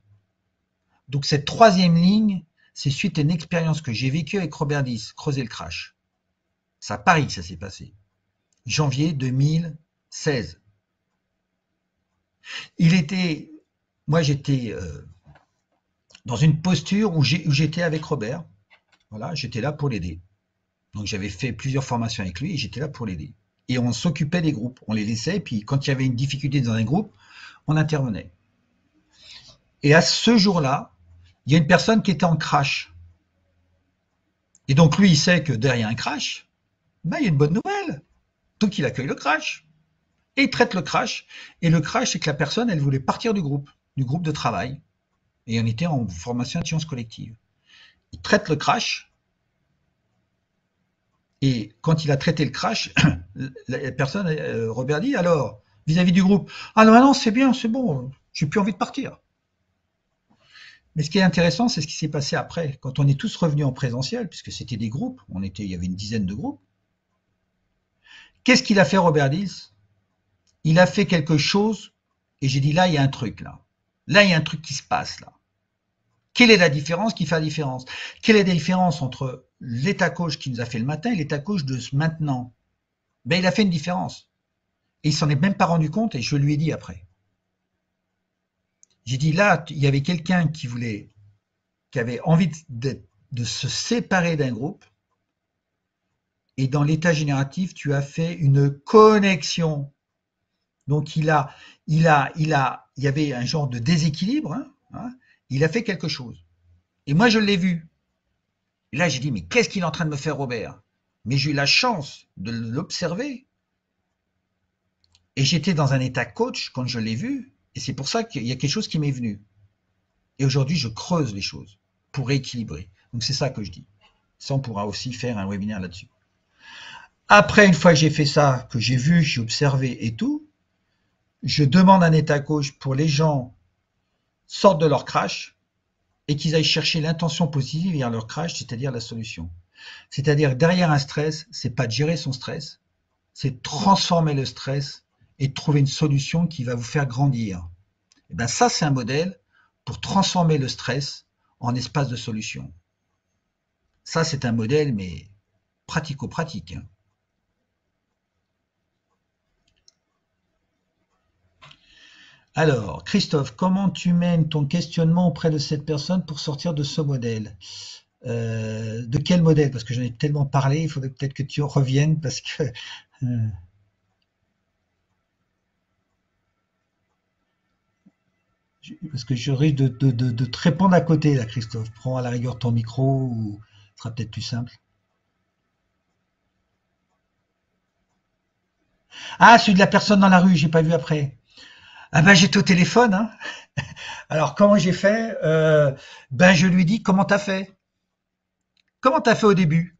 Donc cette troisième ligne, c'est suite à une expérience que j'ai vécue avec Robert Diss, creuser le crash. C'est à Paris que ça s'est passé. Janvier 2016. Moi j'étais dans une posture où j'étais avec Robert. Voilà, j'étais là pour l'aider. Donc j'avais fait plusieurs formations avec lui et j'étais là pour l'aider. Et on s'occupait des groupes, on les laissait, et puis quand il y avait une difficulté dans un groupe, on intervenait. Et à ce jour-là, il y a une personne qui était en crash. Et donc lui, il sait que derrière un crash, ben, il y a une bonne nouvelle. Donc il accueille le crash. Et il traite le crash. Et le crash, c'est que la personne, elle voulait partir du groupe de travail. Et on était en formation d'intelligence collective. Il traite le crash. Et quand il a traité le crash, la personne, Robert dit, alors, vis-à-vis du groupe, ah non, non, c'est bien, c'est bon, j'ai plus envie de partir. Mais ce qui est intéressant, c'est ce qui s'est passé après. Quand on est tous revenus en présentiel, puisque c'était des groupes, il y avait une dizaine de groupes. Qu'est-ce qu'il a fait, Robert Dills? Il a fait quelque chose, et j'ai dit, là, il y a un truc, là. Là, il y a un truc qui se passe, là. Quelle est la différence qui fait la différence? Quelle est la différence entre l'état coach qui nous a fait le matin et l'état coach de maintenant? Ben, il a fait une différence. Et il s'en est même pas rendu compte, et je lui ai dit après. J'ai dit, là, il y avait quelqu'un qui avait envie de se séparer d'un groupe, et dans l'état génératif, tu as fait une connexion. Donc il y avait un genre de déséquilibre, hein, il a fait quelque chose. Et moi, je l'ai vu. Et là, j'ai dit, mais qu'est-ce qu'il est en train de me faire, Robert? Mais j'ai eu la chance de l'observer. Et j'étais dans un état coach quand je l'ai vu. Et c'est pour ça qu'il y a quelque chose qui m'est venu. Et aujourd'hui, je creuse les choses pour rééquilibrer. Donc c'est ça que je dis. Ça, on pourra aussi faire un webinaire là-dessus. Après, une fois que j'ai fait ça, que j'ai vu, j'ai observé et tout, je demande un état coach pour les gens sortent de leur crash et qu'ils aillent chercher l'intention positive vers leur crash, c'est-à-dire la solution. C'est-à-dire derrière un stress, c'est pas de gérer son stress, c'est de transformer le stress et de trouver une solution qui va vous faire grandir. Et bien ça, c'est un modèle pour transformer le stress en espace de solution. Ça, c'est un modèle, mais pratico-pratique, hein. Alors, Christophe, comment tu mènes ton questionnement auprès de cette personne pour sortir de ce modèle? De quel modèle? Parce que j'en ai tellement parlé, il faudrait peut-être que tu reviennes euh, parce que je risque de te répondre à côté, là, Christophe. Prends à la rigueur ton micro, ou ce sera peut-être plus simple. Ah, celui de la personne dans la rue, j'ai pas vu après. Ah ben j'étais au téléphone, hein. Alors comment j'ai fait? Ben je lui dis comment t'as fait? Comment t'as fait au début?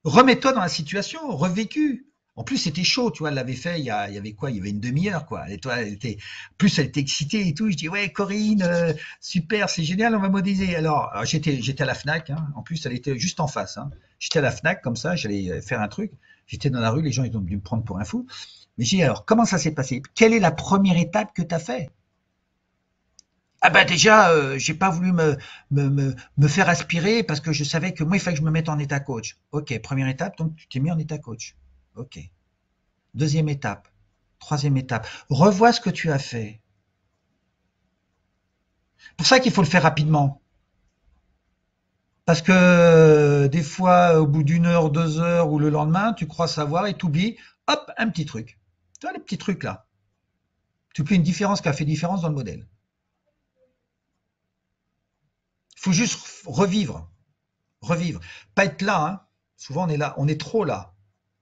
Remets-toi dans la situation, revécu. En plus, c'était chaud, tu vois, elle l'avait fait, il y avait quoi? Il y avait une demi-heure, quoi. Et toi, plus elle était excitée et tout. Je dis, ouais, Corinne, super, c'est génial, on va modéliser. Alors, j'étais à la Fnac, hein. En plus, elle était juste en face, hein. J'étais à la Fnac, comme ça, j'allais faire un truc. J'étais dans la rue, les gens, ils ont dû me prendre pour un fou. Mais j'ai dit, alors, comment ça s'est passé? Quelle est la première étape que tu as fait? Ah bah déjà, j'ai pas voulu me faire aspirer parce que je savais que moi, il fallait que je me mette en état coach. Ok, première étape, donc tu t'es mis en état coach. Ok. Deuxième étape. Troisième étape. Revois ce que tu as fait. C'est pour ça qu'il faut le faire rapidement. Parce que des fois, au bout d'une heure, 2 heures ou le lendemain, tu crois savoir et tu oublies, hop, un petit truc. Tu vois, les petits trucs là. Tu oublies une différence qui a fait différence dans le modèle. Il faut juste revivre. Revivre. Pas être là, hein. Souvent, on est là. On est trop là.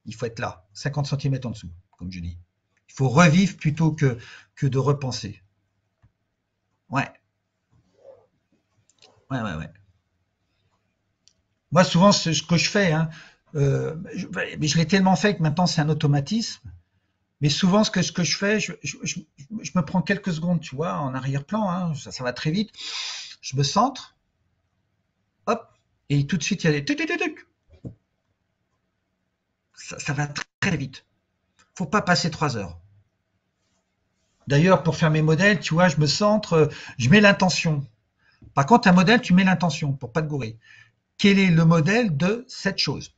Il faut être là, 50 centimètres en dessous, comme je dis. Il faut revivre plutôt que de repenser. Ouais, ouais. Moi, souvent, c'est ce que je fais, hein. Mais je l'ai tellement fait que maintenant, c'est un automatisme. Mais souvent, ce que je fais, je me prends quelques secondes, tu vois, en arrière-plan, hein, ça va très vite. Je me centre, hop, et tout de suite, il y a des tuc. Ça va très vite. Faut pas passer 3 heures. D'ailleurs, pour faire mes modèles, tu vois, je me centre, je mets l'intention. Par contre, un modèle, tu mets l'intention pour pas te gourer. Quel est le modèle de cette chose?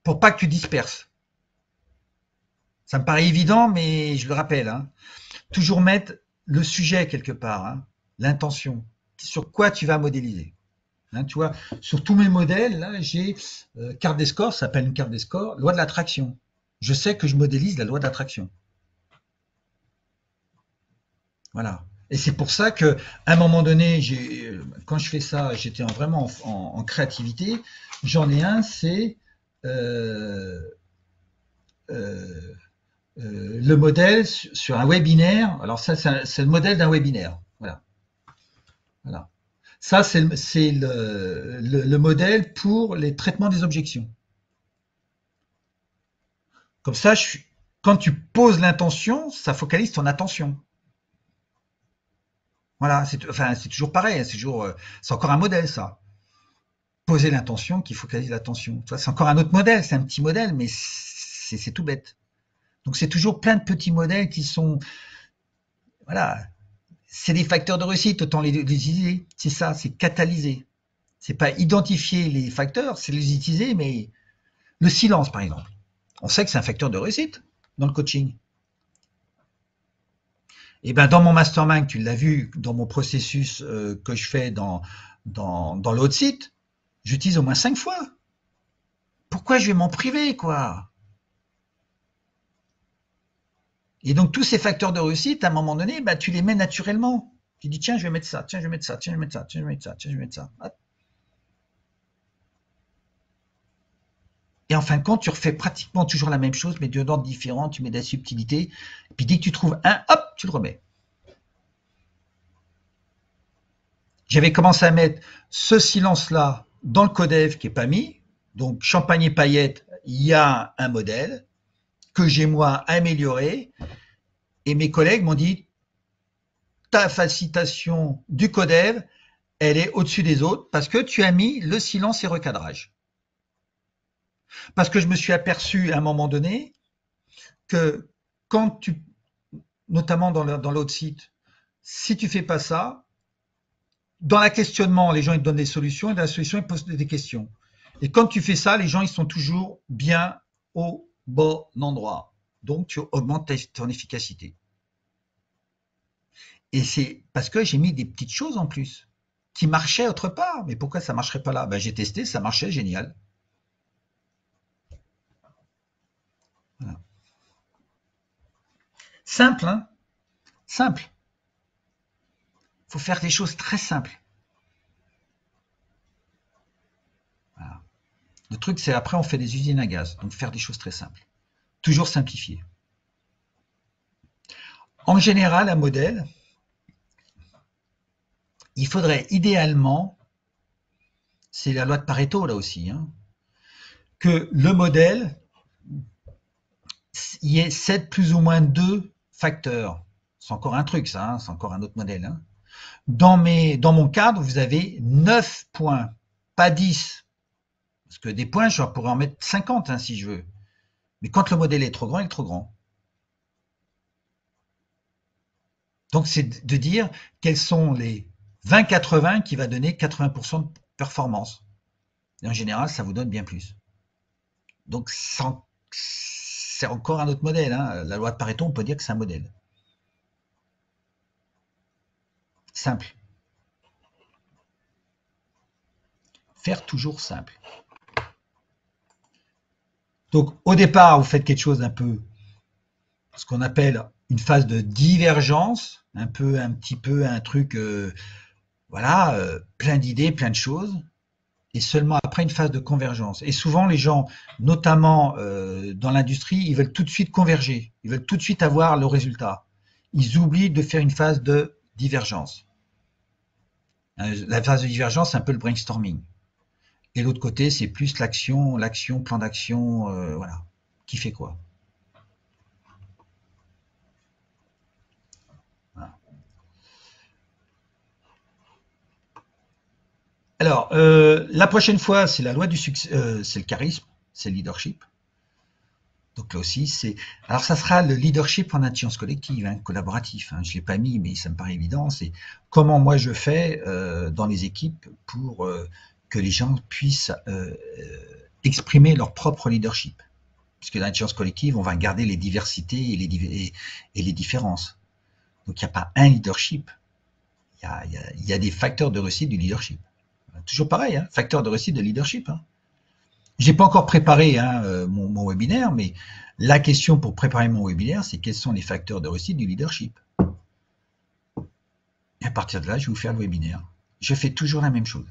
Pour pas que tu disperses. Ça me paraît évident, mais je le rappelle, hein. Toujours mettre le sujet quelque part, hein, l'intention. Sur quoi tu vas modéliser. Hein, tu vois, sur tous mes modèles, là, j'ai carte des scores, ça s'appelle une carte des scores, loi de l'attraction. Je sais que je modélise la loi d'attraction. Voilà. Et c'est pour ça que, à un moment donné, quand je fais ça, j'étais vraiment en créativité. J'en ai un, c'est euh, euh, le modèle sur un webinaire. Alors ça, c'est le modèle d'un webinaire. Voilà. Voilà. Ça, c'est le modèle pour les traitements des objections. Comme ça, quand tu poses l'intention, ça focalise ton attention. Voilà, enfin, c'est toujours pareil, c'est encore un modèle, ça. Poser l'intention qui focalise l'attention. C'est encore un autre modèle, c'est un petit modèle, mais c'est tout bête. Donc c'est toujours plein de petits modèles qui sont, voilà, c'est des facteurs de réussite, autant les utiliser. C'est ça, c'est catalyser. C'est pas identifier les facteurs, c'est les utiliser, mais le silence, par exemple. On sait que c'est un facteur de réussite dans le coaching. Et ben dans mon mastermind, tu l'as vu dans mon processus que je fais dans l'autre site, j'utilise au moins 5 fois. Pourquoi je vais m'en priver, quoi? Et donc tous ces facteurs de réussite, à un moment donné, bah, tu les mets naturellement. Tu dis tiens, je vais mettre ça, tiens, je vais mettre ça, tiens, je vais mettre ça, tiens, je vais mettre ça, tiens, je vais mettre ça. Hop. Et en fin de compte, tu refais pratiquement toujours la même chose, mais d'un ordre différent, tu mets de la subtilité. Et puis dès que tu trouves un, hop, tu le remets. J'avais commencé à mettre ce silence-là dans le codev qui n'est pas mis. Donc champagne et paillettes, il y a un modèle que j'ai moi amélioré. Et mes collègues m'ont dit, ta facilitation du codev, elle est au-dessus des autres parce que tu as mis le silence et recadrage. Parce que je me suis aperçu à un moment donné que quand notamment dans l'autre site, si tu fais pas ça, dans le questionnement, les gens ils te donnent des solutions et dans la solution, ils posent des questions. Et quand tu fais ça, les gens ils sont toujours bien au bon endroit. Donc tu augmentes ton efficacité. Et c'est parce que j'ai mis des petites choses en plus qui marchaient autre part. Mais pourquoi ça ne marcherait pas là? Ben, j'ai testé, ça marchait, génial. Voilà. Simple, hein? Simple. Il faut faire des choses très simples. Voilà. Le truc, c'est après, on fait des usines à gaz. Donc, faire des choses très simples. Toujours simplifier. En général, un modèle, il faudrait idéalement, c'est la loi de Pareto là aussi, hein, que le modèle, il y ait 7 plus ou moins 2 facteurs. C'est encore un truc, ça, hein, c'est encore un autre modèle. Hein. Dans mon cadre, vous avez 9 points, pas 10. Parce que des points, je pourrais en mettre 50 hein, si je veux. Mais quand le modèle est trop grand, il est trop grand. Donc, c'est de dire quels sont les 20-80 qui va donner 80% de performance. Et en général, ça vous donne bien plus. Donc, c'est encore un autre modèle. Hein. La loi de Pareto, on peut dire que c'est un modèle. Simple. Faire toujours simple. Donc, au départ, vous faites quelque chose d'un peu, ce qu'on appelle une phase de divergence, un petit peu un truc, voilà, plein d'idées, plein de choses, et seulement après une phase de convergence. Et souvent, les gens, notamment dans l'industrie, ils veulent tout de suite converger, ils veulent tout de suite avoir le résultat. Ils oublient de faire une phase de divergence. La phase de divergence, c'est un peu le brainstorming. Et l'autre côté, c'est plus l'action, plan d'action, voilà. Qui fait quoi? Voilà. Alors, la prochaine fois, c'est la loi du succès, c'est le charisme, c'est le leadership. Donc là aussi, alors ça sera le leadership en intelligence collective, hein, collaboratif. Hein. Je l'ai pas mis, mais ça me paraît évident. C'est comment moi je fais dans les équipes pour que les gens puissent exprimer leur propre leadership. Puisque dans l'intelligence collective, on va garder les diversités et les différences. Donc il n'y a pas un leadership. Il y a des facteurs de réussite du leadership. Toujours pareil, hein, facteur de réussite de leadership. Hein. J'ai pas encore préparé hein, mon webinaire, mais la question pour préparer mon webinaire, c'est quels sont les facteurs de réussite du leadership. Et à partir de là, je vais vous faire le webinaire. Je fais toujours la même chose.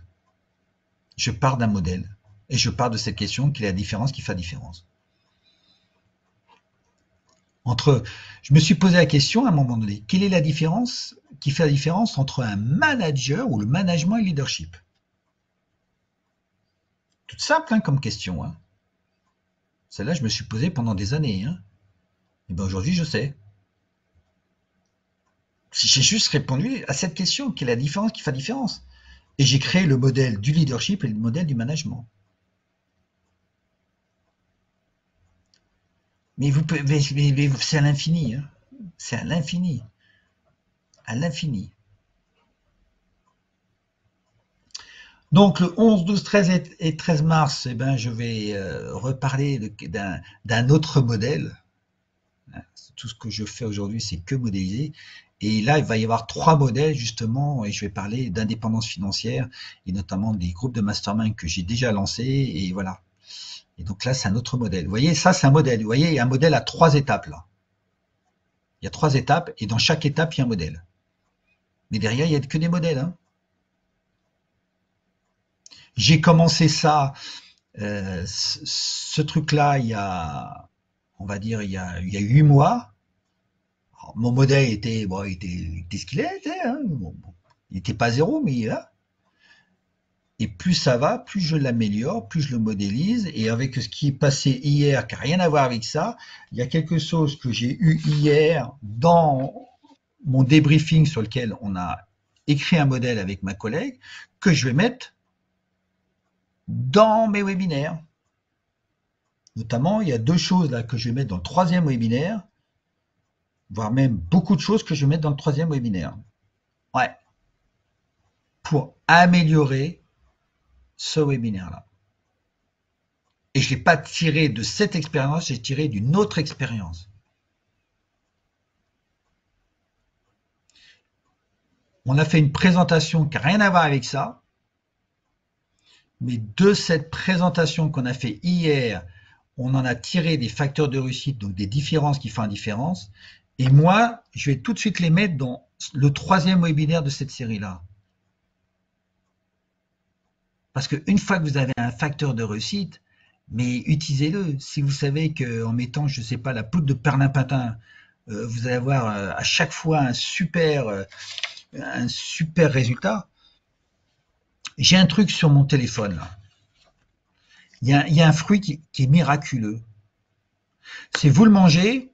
Je pars d'un modèle et je pars de cette question, quelle est la différence qui fait la différence. Je me suis posé la question à un moment donné, quelle est la différence qui fait la différence entre un manager ou le management et le leadership? Toute simple hein, comme question. Hein. Celle-là, je me suis posée pendant des années. Hein. Et bien aujourd'hui, je sais. J'ai juste répondu à cette question, quelle est la différence qui fait la différence? Et j'ai créé le modèle du leadership et le modèle du management. Mais c'est à l'infini. Hein. C'est à l'infini. À l'infini. Donc le 11, 12, 13 et 13 mars, eh ben, je vais reparler d'un autre modèle. Tout ce que je fais aujourd'hui, c'est que modéliser. Et là, il va y avoir 3 modèles justement, et je vais parler d'indépendance financière, et notamment des groupes de mastermind que j'ai déjà lancés, et voilà. Et donc là, c'est un autre modèle. Vous voyez, ça, c'est un modèle. Vous voyez, il y a un modèle à 3 étapes là. Il y a 3 étapes, et dans chaque étape, il y a un modèle. Mais derrière, il n'y a que des modèles. Hein. J'ai commencé ça, ce truc-là, on va dire, il y a 8 mois. Alors, mon modèle était, bon, il était ce qu'il était. Hein. Bon, il n'était pas zéro, mais il est là. Et plus ça va, plus je l'améliore, plus je le modélise. Et avec ce qui est passé hier, qui n'a rien à voir avec ça, il y a quelque chose que j'ai eu hier dans mon débriefing sur lequel on a écrit un modèle avec ma collègue, que je vais mettre dans mes webinaires. Notamment, il y a 2 choses là que je vais mettre dans le 3e webinaire, voire même beaucoup de choses que je vais mettre dans le 3e webinaire. Ouais. pour améliorer ce webinaire-là. Et je ne l'ai pas tiré de cette expérience, j'ai tiré d'une autre expérience. On a fait une présentation qui n'a rien à voir avec ça, mais de cette présentation qu'on a fait hier, on en a tiré des facteurs de réussite, donc des différences qui font la différence. Et moi, je vais tout de suite les mettre dans le 3e webinaire de cette série-là. Parce qu'une fois que vous avez un facteur de réussite, mais utilisez-le. Si vous savez qu'en mettant, je ne sais pas, la poudre de perlimpinpin, vous allez avoir à chaque fois un super résultat. J'ai un truc sur mon téléphone là. Il y a un fruit qui est miraculeux. C'est vous le mangez,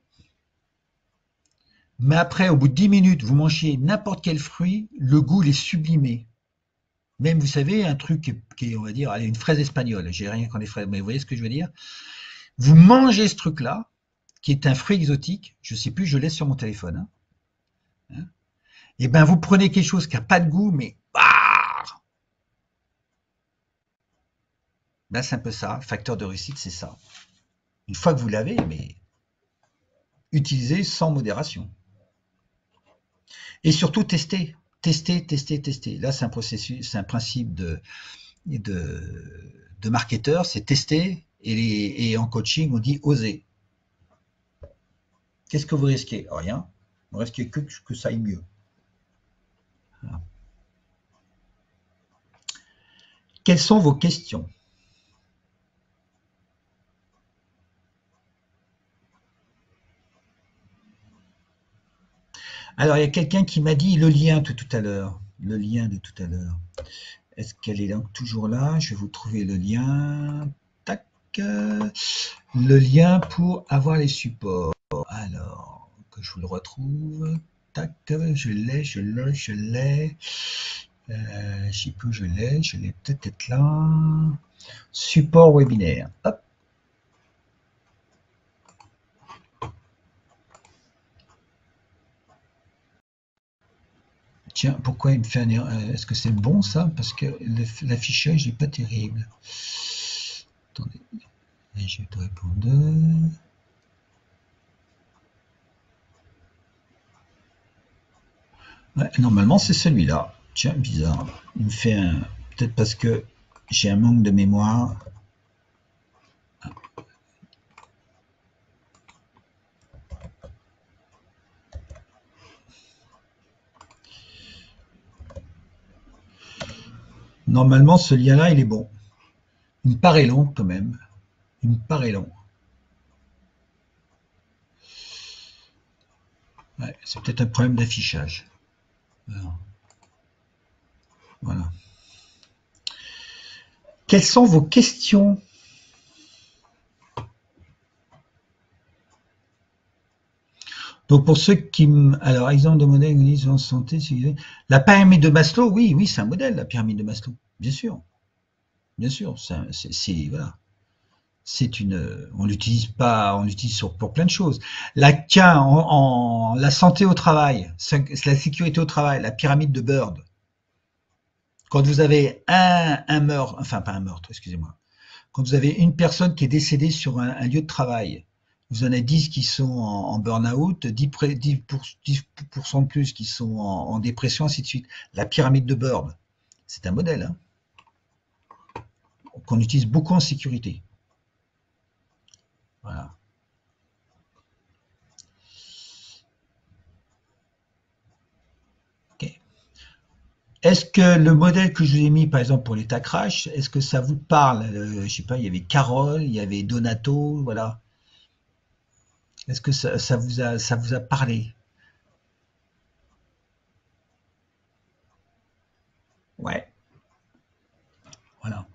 mais après, au bout de 10 minutes, vous mangez n'importe quel fruit, le goût il est sublimé. Même, vous savez, un truc qui est, on va dire, allez, une fraise espagnole. J'ai rien contre les fraises, mais vous voyez ce que je veux dire? Vous mangez ce truc-là, qui est un fruit exotique, je ne sais plus, je laisse sur mon téléphone. Hein. Et ben, vous prenez quelque chose qui n'a pas de goût, mais ben, c'est un peu ça. Facteur de réussite, c'est ça. Une fois que vous l'avez, mais utilisez sans modération. Et surtout, testez. Testez, testez, testez. Là, c'est un processus, c'est un principe de marketeur, c'est tester. Et en coaching, on dit oser. Qu'est-ce que vous risquez? Rien. Vous risquez que ça aille mieux. Voilà. Quelles sont vos questions? Alors, il y a quelqu'un qui m'a dit le lien de tout à l'heure. Le lien de tout à l'heure. Est-ce qu'elle est donc toujours là? Je vais vous trouver le lien. Tac. Le lien pour avoir les supports. Alors, que je vous le retrouve. Tac. Je l'ai. Je sais plus où je l'ai peut-être là. Support webinaire. Hop. Tiens, pourquoi il me fait un erreur? Est-ce que c'est bon ça? Parce que l'affichage n'est pas terrible. Attendez, je vais te répondre. Ouais, normalement c'est celui-là. Tiens, bizarre. Il me fait un. Peut-être parce que j'ai un manque de mémoire. Normalement, ce lien-là, il est bon. Il me paraît long quand même. Il me paraît long. Ouais, c'est peut-être un problème d'affichage. Voilà. Quelles sont vos questions? Donc pour ceux qui... Alors, exemple de modèle en santé, la pyramide de Maslow, oui, oui, c'est un modèle, la pyramide de Maslow, bien sûr. Bien sûr, voilà. C'est une... On l'utilise pas, on l'utilise pour plein de choses. La santé au travail, la sécurité au travail, la pyramide de Bird. Quand vous avez un meurtre, enfin pas un meurtre, excusez-moi. Quand vous avez une personne qui est décédée sur un lieu de travail, vous en avez 10 qui sont en burn-out, 10% de plus qui sont en dépression, ainsi de suite. La pyramide de Bird, c'est un modèle hein, qu'on utilise beaucoup en sécurité. Voilà. Okay. Est-ce que le modèle que je vous ai mis, par exemple, pour l'état crash, est-ce que ça vous parle? Je sais pas, il y avait Carole, il y avait Donato, voilà. Est-ce que ça vous a parlé? Ouais, voilà.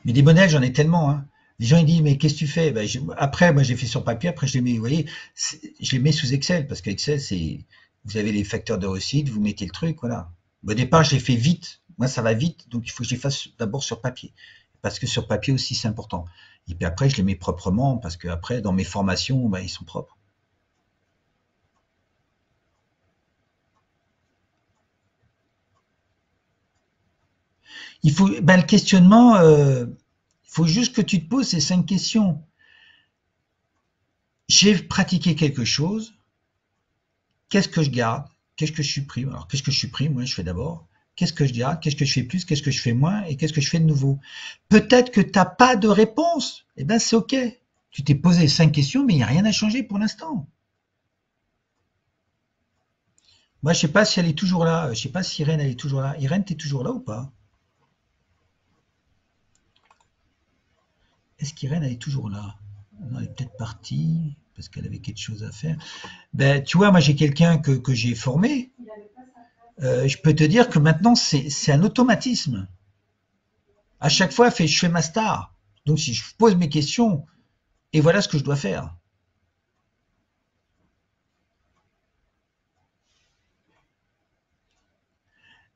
Mais des modèles, j'en ai tellement. Hein. Les gens ils disent mais qu'est-ce que tu fais? Ben, après, moi j'ai fait sur papier. Après je les mets, vous voyez, je les mets sous Excel parce qu'Excel c'est, vous avez les facteurs de réussite, vous mettez le truc, voilà. Au départ, je l'ai fait vite. Moi, ça va vite, donc il faut que je les fasse d'abord sur papier parce que sur papier aussi c'est important. Et puis après, je les mets proprement parce que après, dans mes formations, ben, ils sont propres. Le questionnement, il faut juste que tu te poses ces 5 questions. J'ai pratiqué quelque chose, qu'est-ce que je garde? Qu'est-ce que je supprime? Alors, qu'est-ce que je supprime? Moi, je fais d'abord. Qu'est-ce que je garde? Qu'est-ce que je fais plus? Qu'est-ce que je fais moins? Et qu'est-ce que je fais de nouveau? Peut-être que tu n'as pas de réponse. Eh bien, c'est OK. Tu t'es posé 5 questions, mais il n'y a rien à changer pour l'instant. Moi, je ne sais pas si elle est toujours là. Je ne sais pas si Irène, elle est toujours là. Irène, tu es toujours là ou pas? Est-ce qu'Irène, elle est toujours là? Non, elle est peut-être partie parce qu'elle avait quelque chose à faire. Ben, tu vois, moi, j'ai quelqu'un que j'ai formé. Je peux te dire que maintenant, c'est un automatisme. À chaque fois, je fais ma star. Donc, si je pose mes questions, et voilà ce que je dois faire.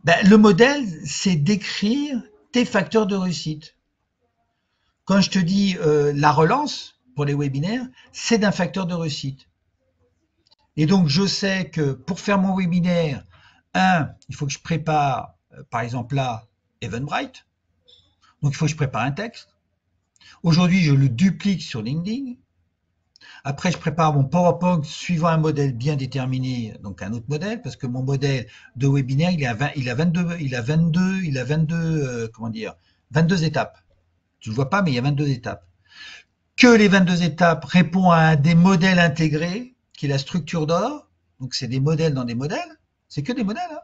Ben, le modèle, c'est d'écrire tes facteurs de réussite. Quand je te dis la relance pour les webinaires, c'est d'un facteur de réussite. Et donc, je sais que pour faire mon webinaire, il faut que je prépare, par exemple là, Eventbrite. Donc, il faut que je prépare un texte. Aujourd'hui, je le duplique sur LinkedIn. Après, je prépare mon PowerPoint suivant un modèle bien déterminé, donc un autre modèle, parce que mon modèle de webinaire, il a 22, comment dire, 22 étapes. Tu ne le vois pas, mais il y a 22 étapes. Que les 22 étapes répondent à des modèles intégrés, qui est la structure d'or. Donc, c'est des modèles dans des modèles. C'est que des modèles. Hein.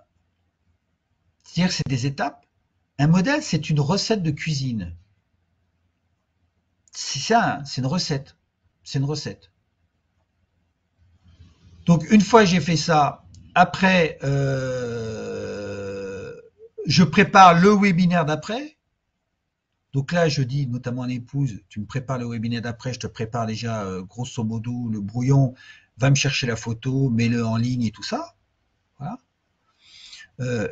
C'est-à-dire que c'est des étapes. Un modèle, c'est une recette de cuisine. C'est ça, hein, c'est une recette. C'est une recette. Donc une fois que j'ai fait ça, après, je prépare le webinaire d'après. Donc là, je dis notamment à l'épouse, tu me prépares le webinaire d'après, je te prépare déjà grosso modo le brouillon, va me chercher la photo, mets-le en ligne et tout ça. Voilà.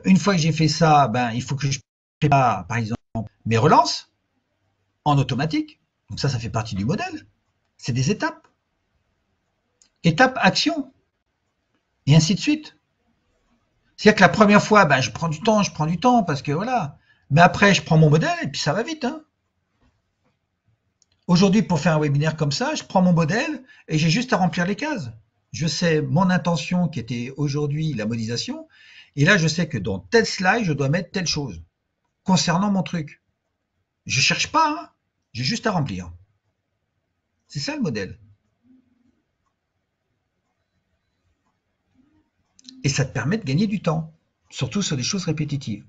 Une fois que j'ai fait ça, ben, il faut que je prépare, par exemple, mes relances en automatique. Donc ça fait partie du modèle. C'est des étapes. Étape, action, et ainsi de suite. C'est-à-dire que la première fois, ben, je prends du temps, parce que voilà. Mais après, je prends mon modèle et puis ça va vite. Hein. Aujourd'hui, pour faire un webinaire comme ça, je prends mon modèle et j'ai juste à remplir les cases. Je sais mon intention qui était aujourd'hui la modélisation. Et là, je sais que dans tel slide, je dois mettre telle chose concernant mon truc. Je cherche pas, hein. J'ai juste à remplir. C'est ça le modèle. Et ça te permet de gagner du temps, surtout sur des choses répétitives.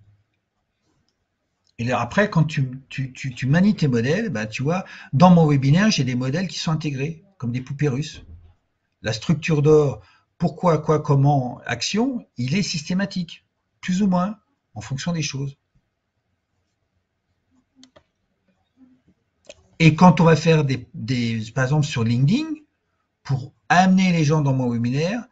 Et là, après, quand tu manies tes modèles, bah, tu vois, dans mon webinaire, j'ai des modèles qui sont intégrés, comme des poupées russes. La structure d'or, pourquoi, quoi, comment, action, il est systématique, plus ou moins, en fonction des choses. Et quand on va faire par exemple sur LinkedIn, pour amener les gens dans mon webinaire,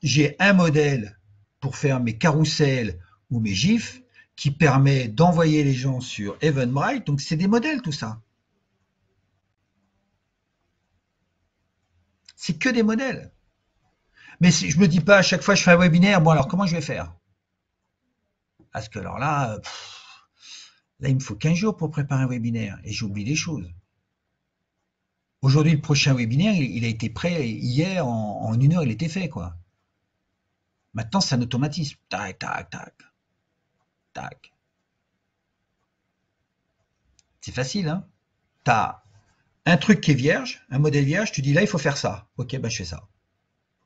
j'ai un modèle pour faire mes carousels ou mes gifs qui permet d'envoyer les gens sur Eventbrite. Donc c'est des modèles tout ça. C'est que des modèles. Mais si je me dis pas à chaque fois que je fais un webinaire, bon alors comment je vais faire? Parce que alors là, là il me faut 15 jours pour préparer un webinaire et j'oublie des choses. Aujourd'hui, le prochain webinaire, il a été prêt hier, en 1 heure, il était fait, quoi. Maintenant, c'est un automatisme. Tac, tac, tac, tac. C'est facile, hein? T'as un truc qui est vierge, un modèle vierge, tu dis là, il faut faire ça. Ok, bah je fais ça.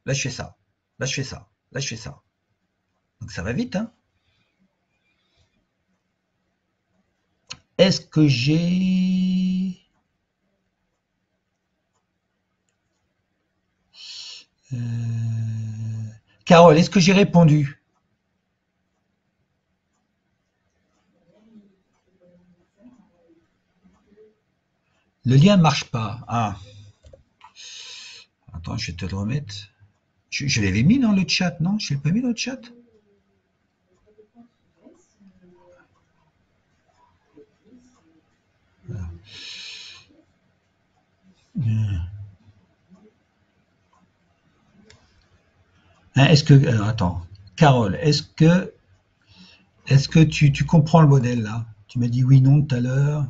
Là, je fais ça. Là, je fais ça. Là, je fais ça. Donc ça va vite, hein? Est-ce que j'ai... Euh, Carole, est-ce que j'ai répondu? Le lien ne marche pas. Ah, attends, je vais te le remettre. Je l'avais mis dans le chat, non? Je l'ai pas mis dans le chat? Hein, est-ce que... Alors, attends. Carole, est-ce que tu comprends le modèle là? Tu m'as dit oui, non tout à l'heure.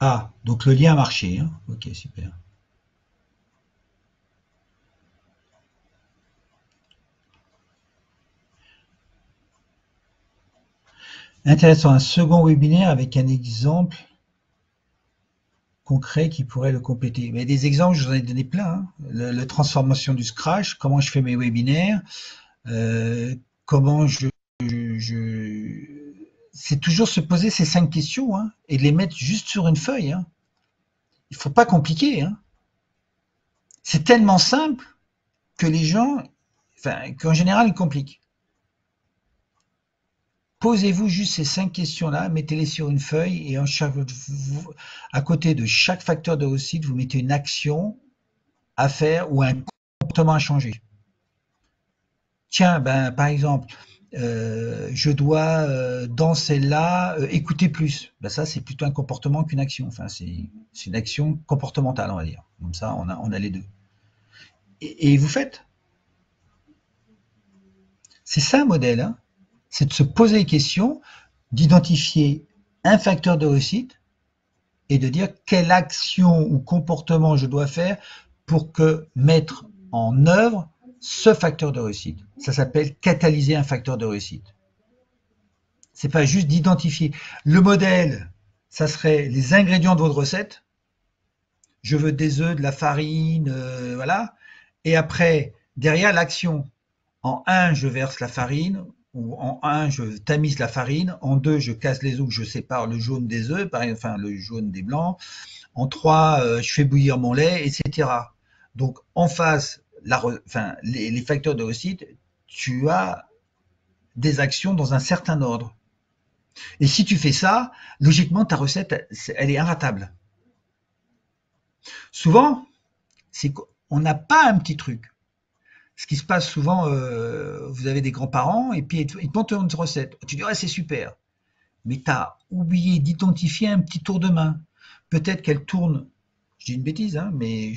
Ah, donc le lien a marché. Hein. Ok, super. Intéressant, un second webinaire avec un exemple concret qui pourrait le compléter. Mais des exemples, je vous en ai donné plein. Hein. La transformation du Scratch, comment je fais mes webinaires, comment je... C'est toujours se poser ces 5 questions hein, et de les mettre juste sur une feuille. Hein. Il ne faut pas compliquer. Hein. C'est tellement simple que les gens, enfin, qu'en général, ils compliquent. Posez-vous juste ces 5 questions-là, mettez-les sur une feuille et à côté de chaque facteur de réussite, vous mettez une action à faire ou un comportement à changer. Tiens, ben, par exemple, je dois dans celle-là écouter plus. Ben ça, c'est plutôt un comportement qu'une action. Enfin, c'est une action comportementale, on va dire. Comme ça, on a les deux. Et vous faites. C'est ça un modèle. Hein. C'est de se poser les questions, d'identifier un facteur de réussite et de dire quelle action ou comportement je dois faire pour que mettre en œuvre ce facteur de réussite. Ça s'appelle catalyser un facteur de réussite. C'est pas juste d'identifier. Le modèle, ça serait les ingrédients de votre recette. Je veux des œufs, de la farine, voilà. Et après, derrière l'action, en 1, je verse la farine, ou en 1, je tamise la farine, en 2, je casse les œufs, je sépare le jaune des œufs, enfin le jaune des blancs, en 3, je fais bouillir mon lait, etc. Donc en face, enfin, les facteurs de réussite, tu as des actions dans un certain ordre. Et si tu fais ça, logiquement, ta recette, elle est inratable. Souvent, c'est qu'on n'a pas un petit truc. Ce qui se passe souvent, vous avez des grands-parents et puis ils te montrent une recette. Tu dis, ouais, c'est super. Mais tu as oublié d'identifier un petit tour de main. Peut-être qu'elle tourne, je dis une bêtise, hein, mais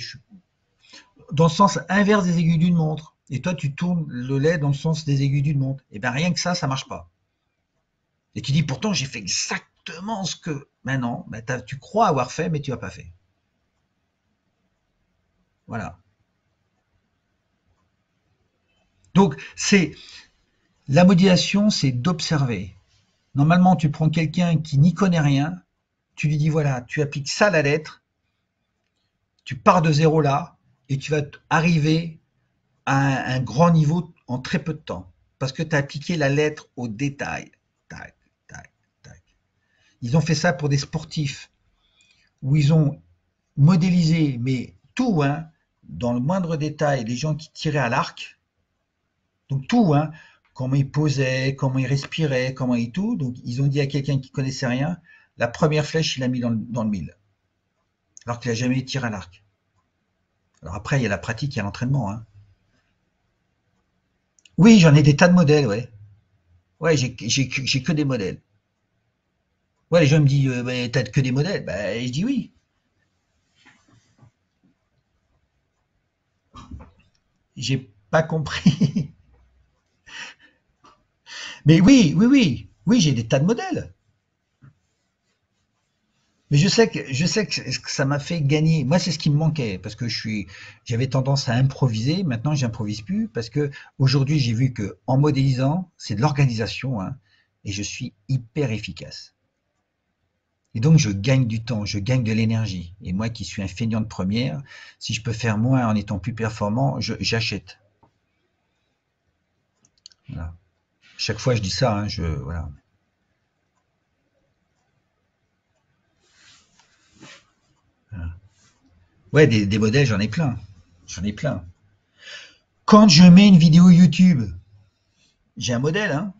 dans le sens inverse des aiguilles d'une montre. Et toi, tu tournes le lait dans le sens des aiguilles d'une montre. Et bien rien que ça marche pas. Et tu dis, pourtant, j'ai fait exactement ce que... Ben non, ben tu crois avoir fait, mais tu n'as pas fait. Voilà. Donc, c'est la modélisation, c'est d'observer. Normalement, tu prends quelqu'un qui n'y connaît rien, tu lui dis, voilà, tu appliques ça à la lettre, tu pars de zéro là, et tu vas arriver à un grand niveau en très peu de temps. Parce que tu as appliqué la lettre au détail. Tac, tac, tac. Ils ont fait ça pour des sportifs, où ils ont modélisé, mais tout, hein, dans le moindre détail, les gens qui tiraient à l'arc, donc tout, hein, comment ils posaient, comment ils respiraient, comment ils tout. Donc ils ont dit à quelqu'un qui connaissait rien, la première flèche, il l'a mis dans le mille, alors qu'il n'a jamais tiré à l'arc. Alors après, il y a la pratique, il y a l'entraînement. Hein. Oui, j'en ai des tas de modèles, ouais. Ouais, j'ai que des modèles. Ouais, les gens me disent, bah, t'as que des modèles. Bah, je dis oui. J'ai pas compris. Mais oui, oui, oui. Oui, j'ai des tas de modèles. Mais je sais que ça m'a fait gagner. Moi, c'est ce qui me manquait parce que j'avais tendance à improviser. Maintenant, j'improvise plus parce que aujourd'hui, j'ai vu que en modélisant, c'est de l'organisation, hein, et je suis hyper efficace. Et donc, je gagne du temps, je gagne de l'énergie. Et moi, qui suis un feignant de première, si je peux faire moins en étant plus performant, j'achète. Voilà. Chaque fois, je dis ça. Hein, voilà. Voilà. Ouais, des modèles, j'en ai plein. J'en ai plein. Quand je mets une vidéo YouTube, j'ai un modèle, hein.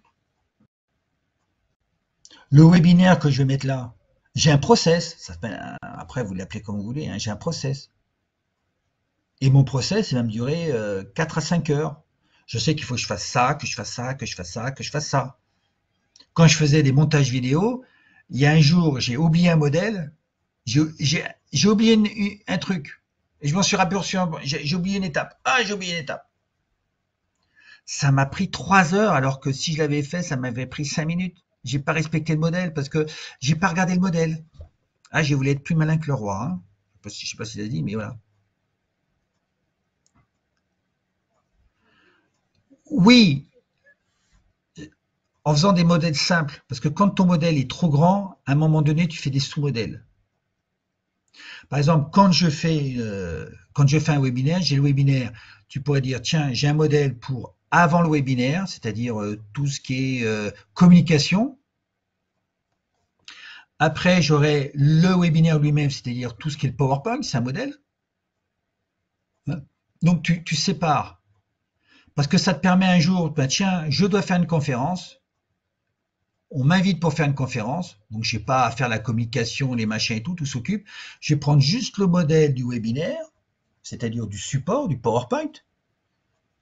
Le webinaire que je vais mettre là, j'ai un process. Après, vous l'appelez comme vous voulez, hein, j'ai un process. Et mon process, il va me durer 4 à 5 heures. Je sais qu'il faut que je fasse ça, que je fasse ça, que je fasse ça, que je fasse ça. Quand je faisais des montages vidéo, il y a un jour, j'ai oublié un modèle, j'ai oublié un truc. Et je m'en suis rappelé, j'ai oublié une étape. Ah, j'ai oublié une étape. Ça m'a pris 3 heures, alors que si je l'avais fait, ça m'avait pris 5 minutes. J'ai pas respecté le modèle parce que j'ai pas regardé le modèle. Ah, j'ai voulu être plus malin que le roi. Hein. Je sais pas si tu dit, mais voilà. Oui, en faisant des modèles simples, parce que quand ton modèle est trop grand, à un moment donné, tu fais des sous-modèles. Par exemple, quand je fais un webinaire, j'ai le webinaire, tu pourrais dire, tiens, j'ai un modèle pour avant le webinaire, c'est-à-dire tout ce qui est communication. Après, j'aurai le webinaire lui-même, c'est-à-dire tout ce qui est le PowerPoint, c'est un modèle. Hein. Donc, tu sépares. Parce que ça te permet un jour, ben, tiens, je dois faire une conférence. On m'invite pour faire une conférence, donc je n'ai pas à faire la communication, les machins et tout, tout s'occupe. Je vais prendre juste le modèle du webinaire, c'est-à-dire du support, du PowerPoint,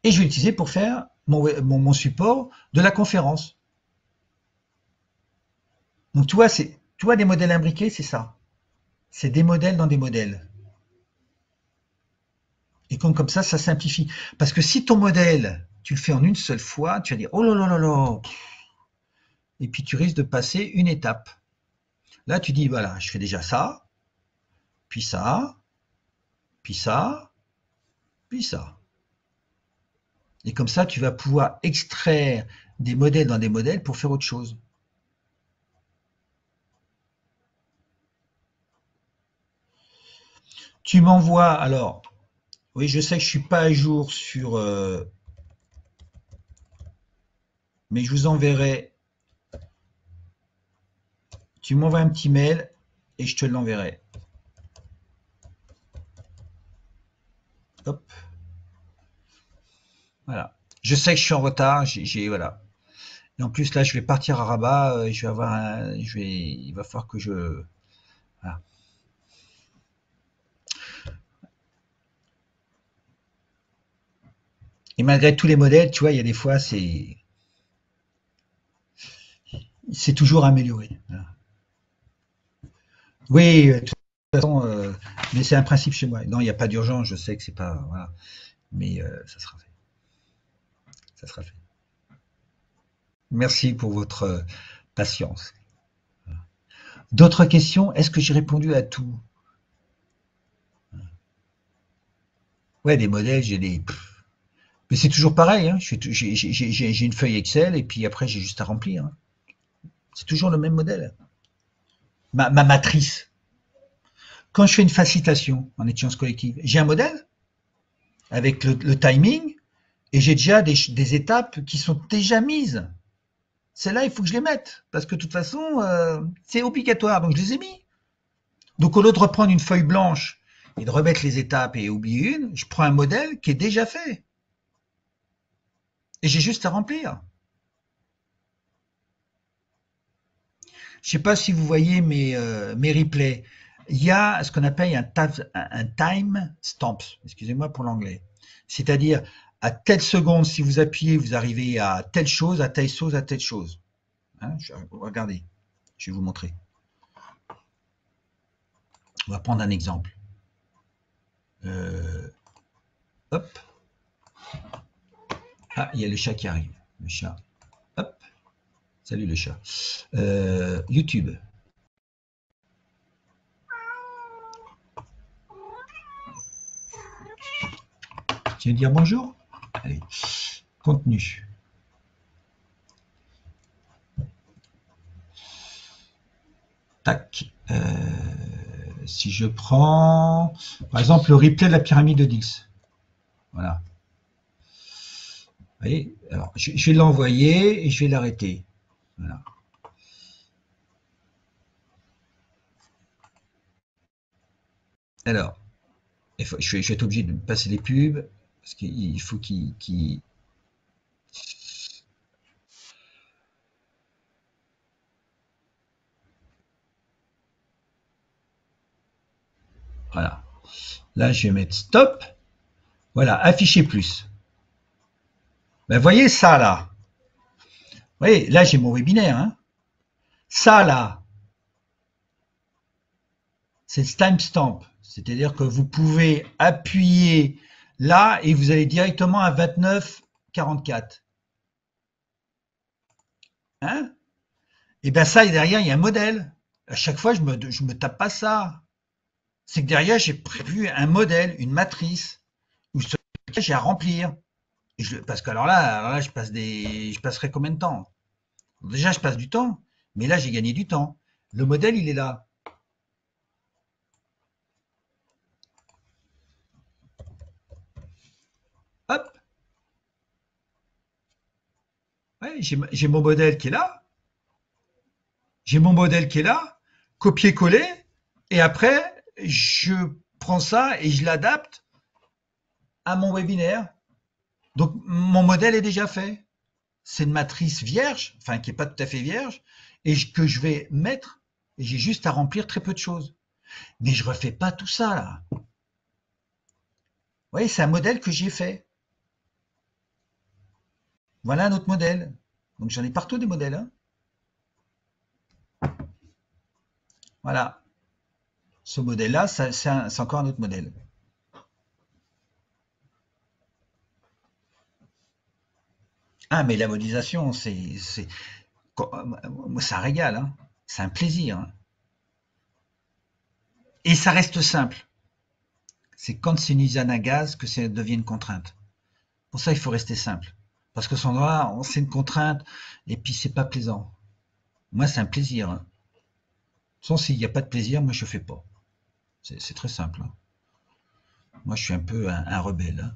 et je vais l'utiliser pour faire mon support de la conférence. Donc tu vois, des modèles imbriqués, c'est ça. C'est des modèles dans des modèles. Et comme ça, ça simplifie. Parce que si ton modèle, tu le fais en une seule fois, tu vas dire, oh là là là là, et puis tu risques de passer une étape. Là, tu dis, voilà, je fais déjà ça, puis ça, puis ça, puis ça. Et comme ça, tu vas pouvoir extraire des modèles dans des modèles pour faire autre chose. Tu m'envoies, alors, oui, je sais que je suis pas à jour sur, mais je vous enverrai. Tu m'envoies un petit mail et je te l'enverrai. Hop, voilà. Je sais que je suis en retard, voilà. Et en plus là, je vais partir à Rabat, je vais avoir il va falloir que je, voilà. Et malgré tous les modèles, tu vois, il y a des fois, c'est toujours amélioré. Voilà. Oui, de toute façon, mais c'est un principe chez moi. Non, il n'y a pas d'urgence, je sais que c'est pas, voilà, mais ça sera fait. Ça sera fait. Merci pour votre patience. D'autres questions? Est-ce que j'ai répondu à tout? Ouais, des modèles, j'ai des. Mais c'est toujours pareil, hein. J'ai une feuille Excel et puis après j'ai juste à remplir. Hein. C'est toujours le même modèle. Ma matrice. Quand je fais une facilitation en échéance collective, j'ai un modèle avec le timing et j'ai déjà des étapes qui sont déjà mises. Celles-là, il faut que je les mette parce que de toute façon, c'est obligatoire, donc je les ai mis. Donc au lieu de reprendre une feuille blanche et de remettre les étapes et oublier une, je prends un modèle qui est déjà fait et j'ai juste à remplir. Je ne sais pas si vous voyez mes replays. Il y a ce qu'on appelle un time stamp, excusez-moi pour l'anglais. C'est-à-dire, à telle seconde, si vous appuyez, vous arrivez à telle chose, à telle chose, à telle chose. Hein, regardez, je vais vous montrer. On va prendre un exemple. Hop. Ah, il y a le chat qui arrive. Le chat. Hop. Salut le chat. YouTube. Tu veux dire bonjour? Allez. Contenu. Tac. Si je prends, par exemple, le replay de la pyramide de Dix. Voilà. Vous voyez, alors, je vais l'envoyer et je vais l'arrêter. Voilà. Alors, je vais être obligé de passer les pubs parce qu'il faut qu'il. Voilà. Là, je vais mettre stop. Voilà, afficher plus. Ben, voyez ça là. Vous voyez, là, j'ai mon webinaire. Hein. Ça là, c'est le timestamp. C'est-à-dire que vous pouvez appuyer là et vous allez directement à 29 44. Hein? Et bien ça, et derrière, il y a un modèle. À chaque fois, je me tape pas ça. C'est que derrière, j'ai prévu un modèle, une matrice, où j'ai à remplir. Parce que alors là, je passerai combien de temps? Déjà, je passe du temps, mais là, j'ai gagné du temps. Le modèle, il est là. Hop, ouais, j'ai mon modèle qui est là. J'ai mon modèle qui est là, copier-coller, et après, je prends ça et je l'adapte à mon webinaire. Donc, mon modèle est déjà fait. C'est une matrice vierge, enfin qui n'est pas tout à fait vierge, et que je vais mettre, et j'ai juste à remplir très peu de choses. Mais je ne refais pas tout ça là. Vous voyez, c'est un modèle que j'ai fait. Voilà un autre modèle. Donc j'en ai partout des modèles. Hein. Voilà. Ce modèle-là, c'est encore un autre modèle. Ah, mais la modélisation, c'est un régal. Hein. C'est un plaisir. Hein. Et ça reste simple. C'est quand c'est une usine à gaz que ça devient une contrainte. Pour ça, il faut rester simple. Parce que sans droit, c'est une contrainte et puis c'est pas plaisant. Moi, c'est un plaisir. Hein. Sans s'il n'y a pas de plaisir, moi, je fais pas. C'est très simple. Hein. Moi, je suis un peu un rebelle. Hein.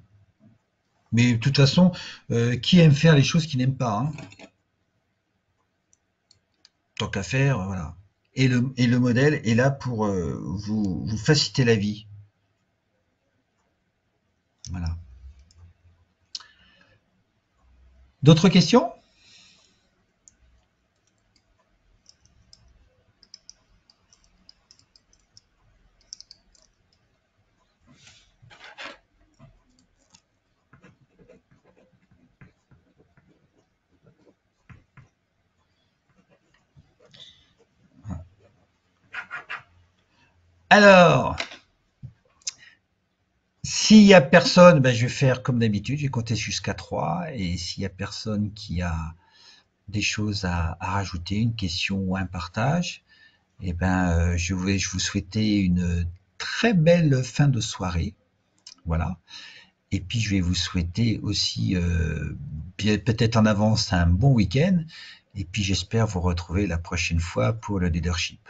Mais de toute façon, qui aime faire les choses qu'il n'aime pas hein. Tant qu'à faire, voilà. Et le modèle est là pour vous faciliter la vie. Voilà. D'autres questions? Alors, s'il n'y a personne, ben, je vais faire comme d'habitude, je vais compter jusqu'à 3. Et s'il n'y a personne qui a des choses à rajouter, une question ou un partage, eh ben, je vais vous souhaiter une très belle fin de soirée. Voilà. Et puis, je vais vous souhaiter aussi, peut-être en avance, un bon week-end. Et puis, j'espère vous retrouver la prochaine fois pour le leadership.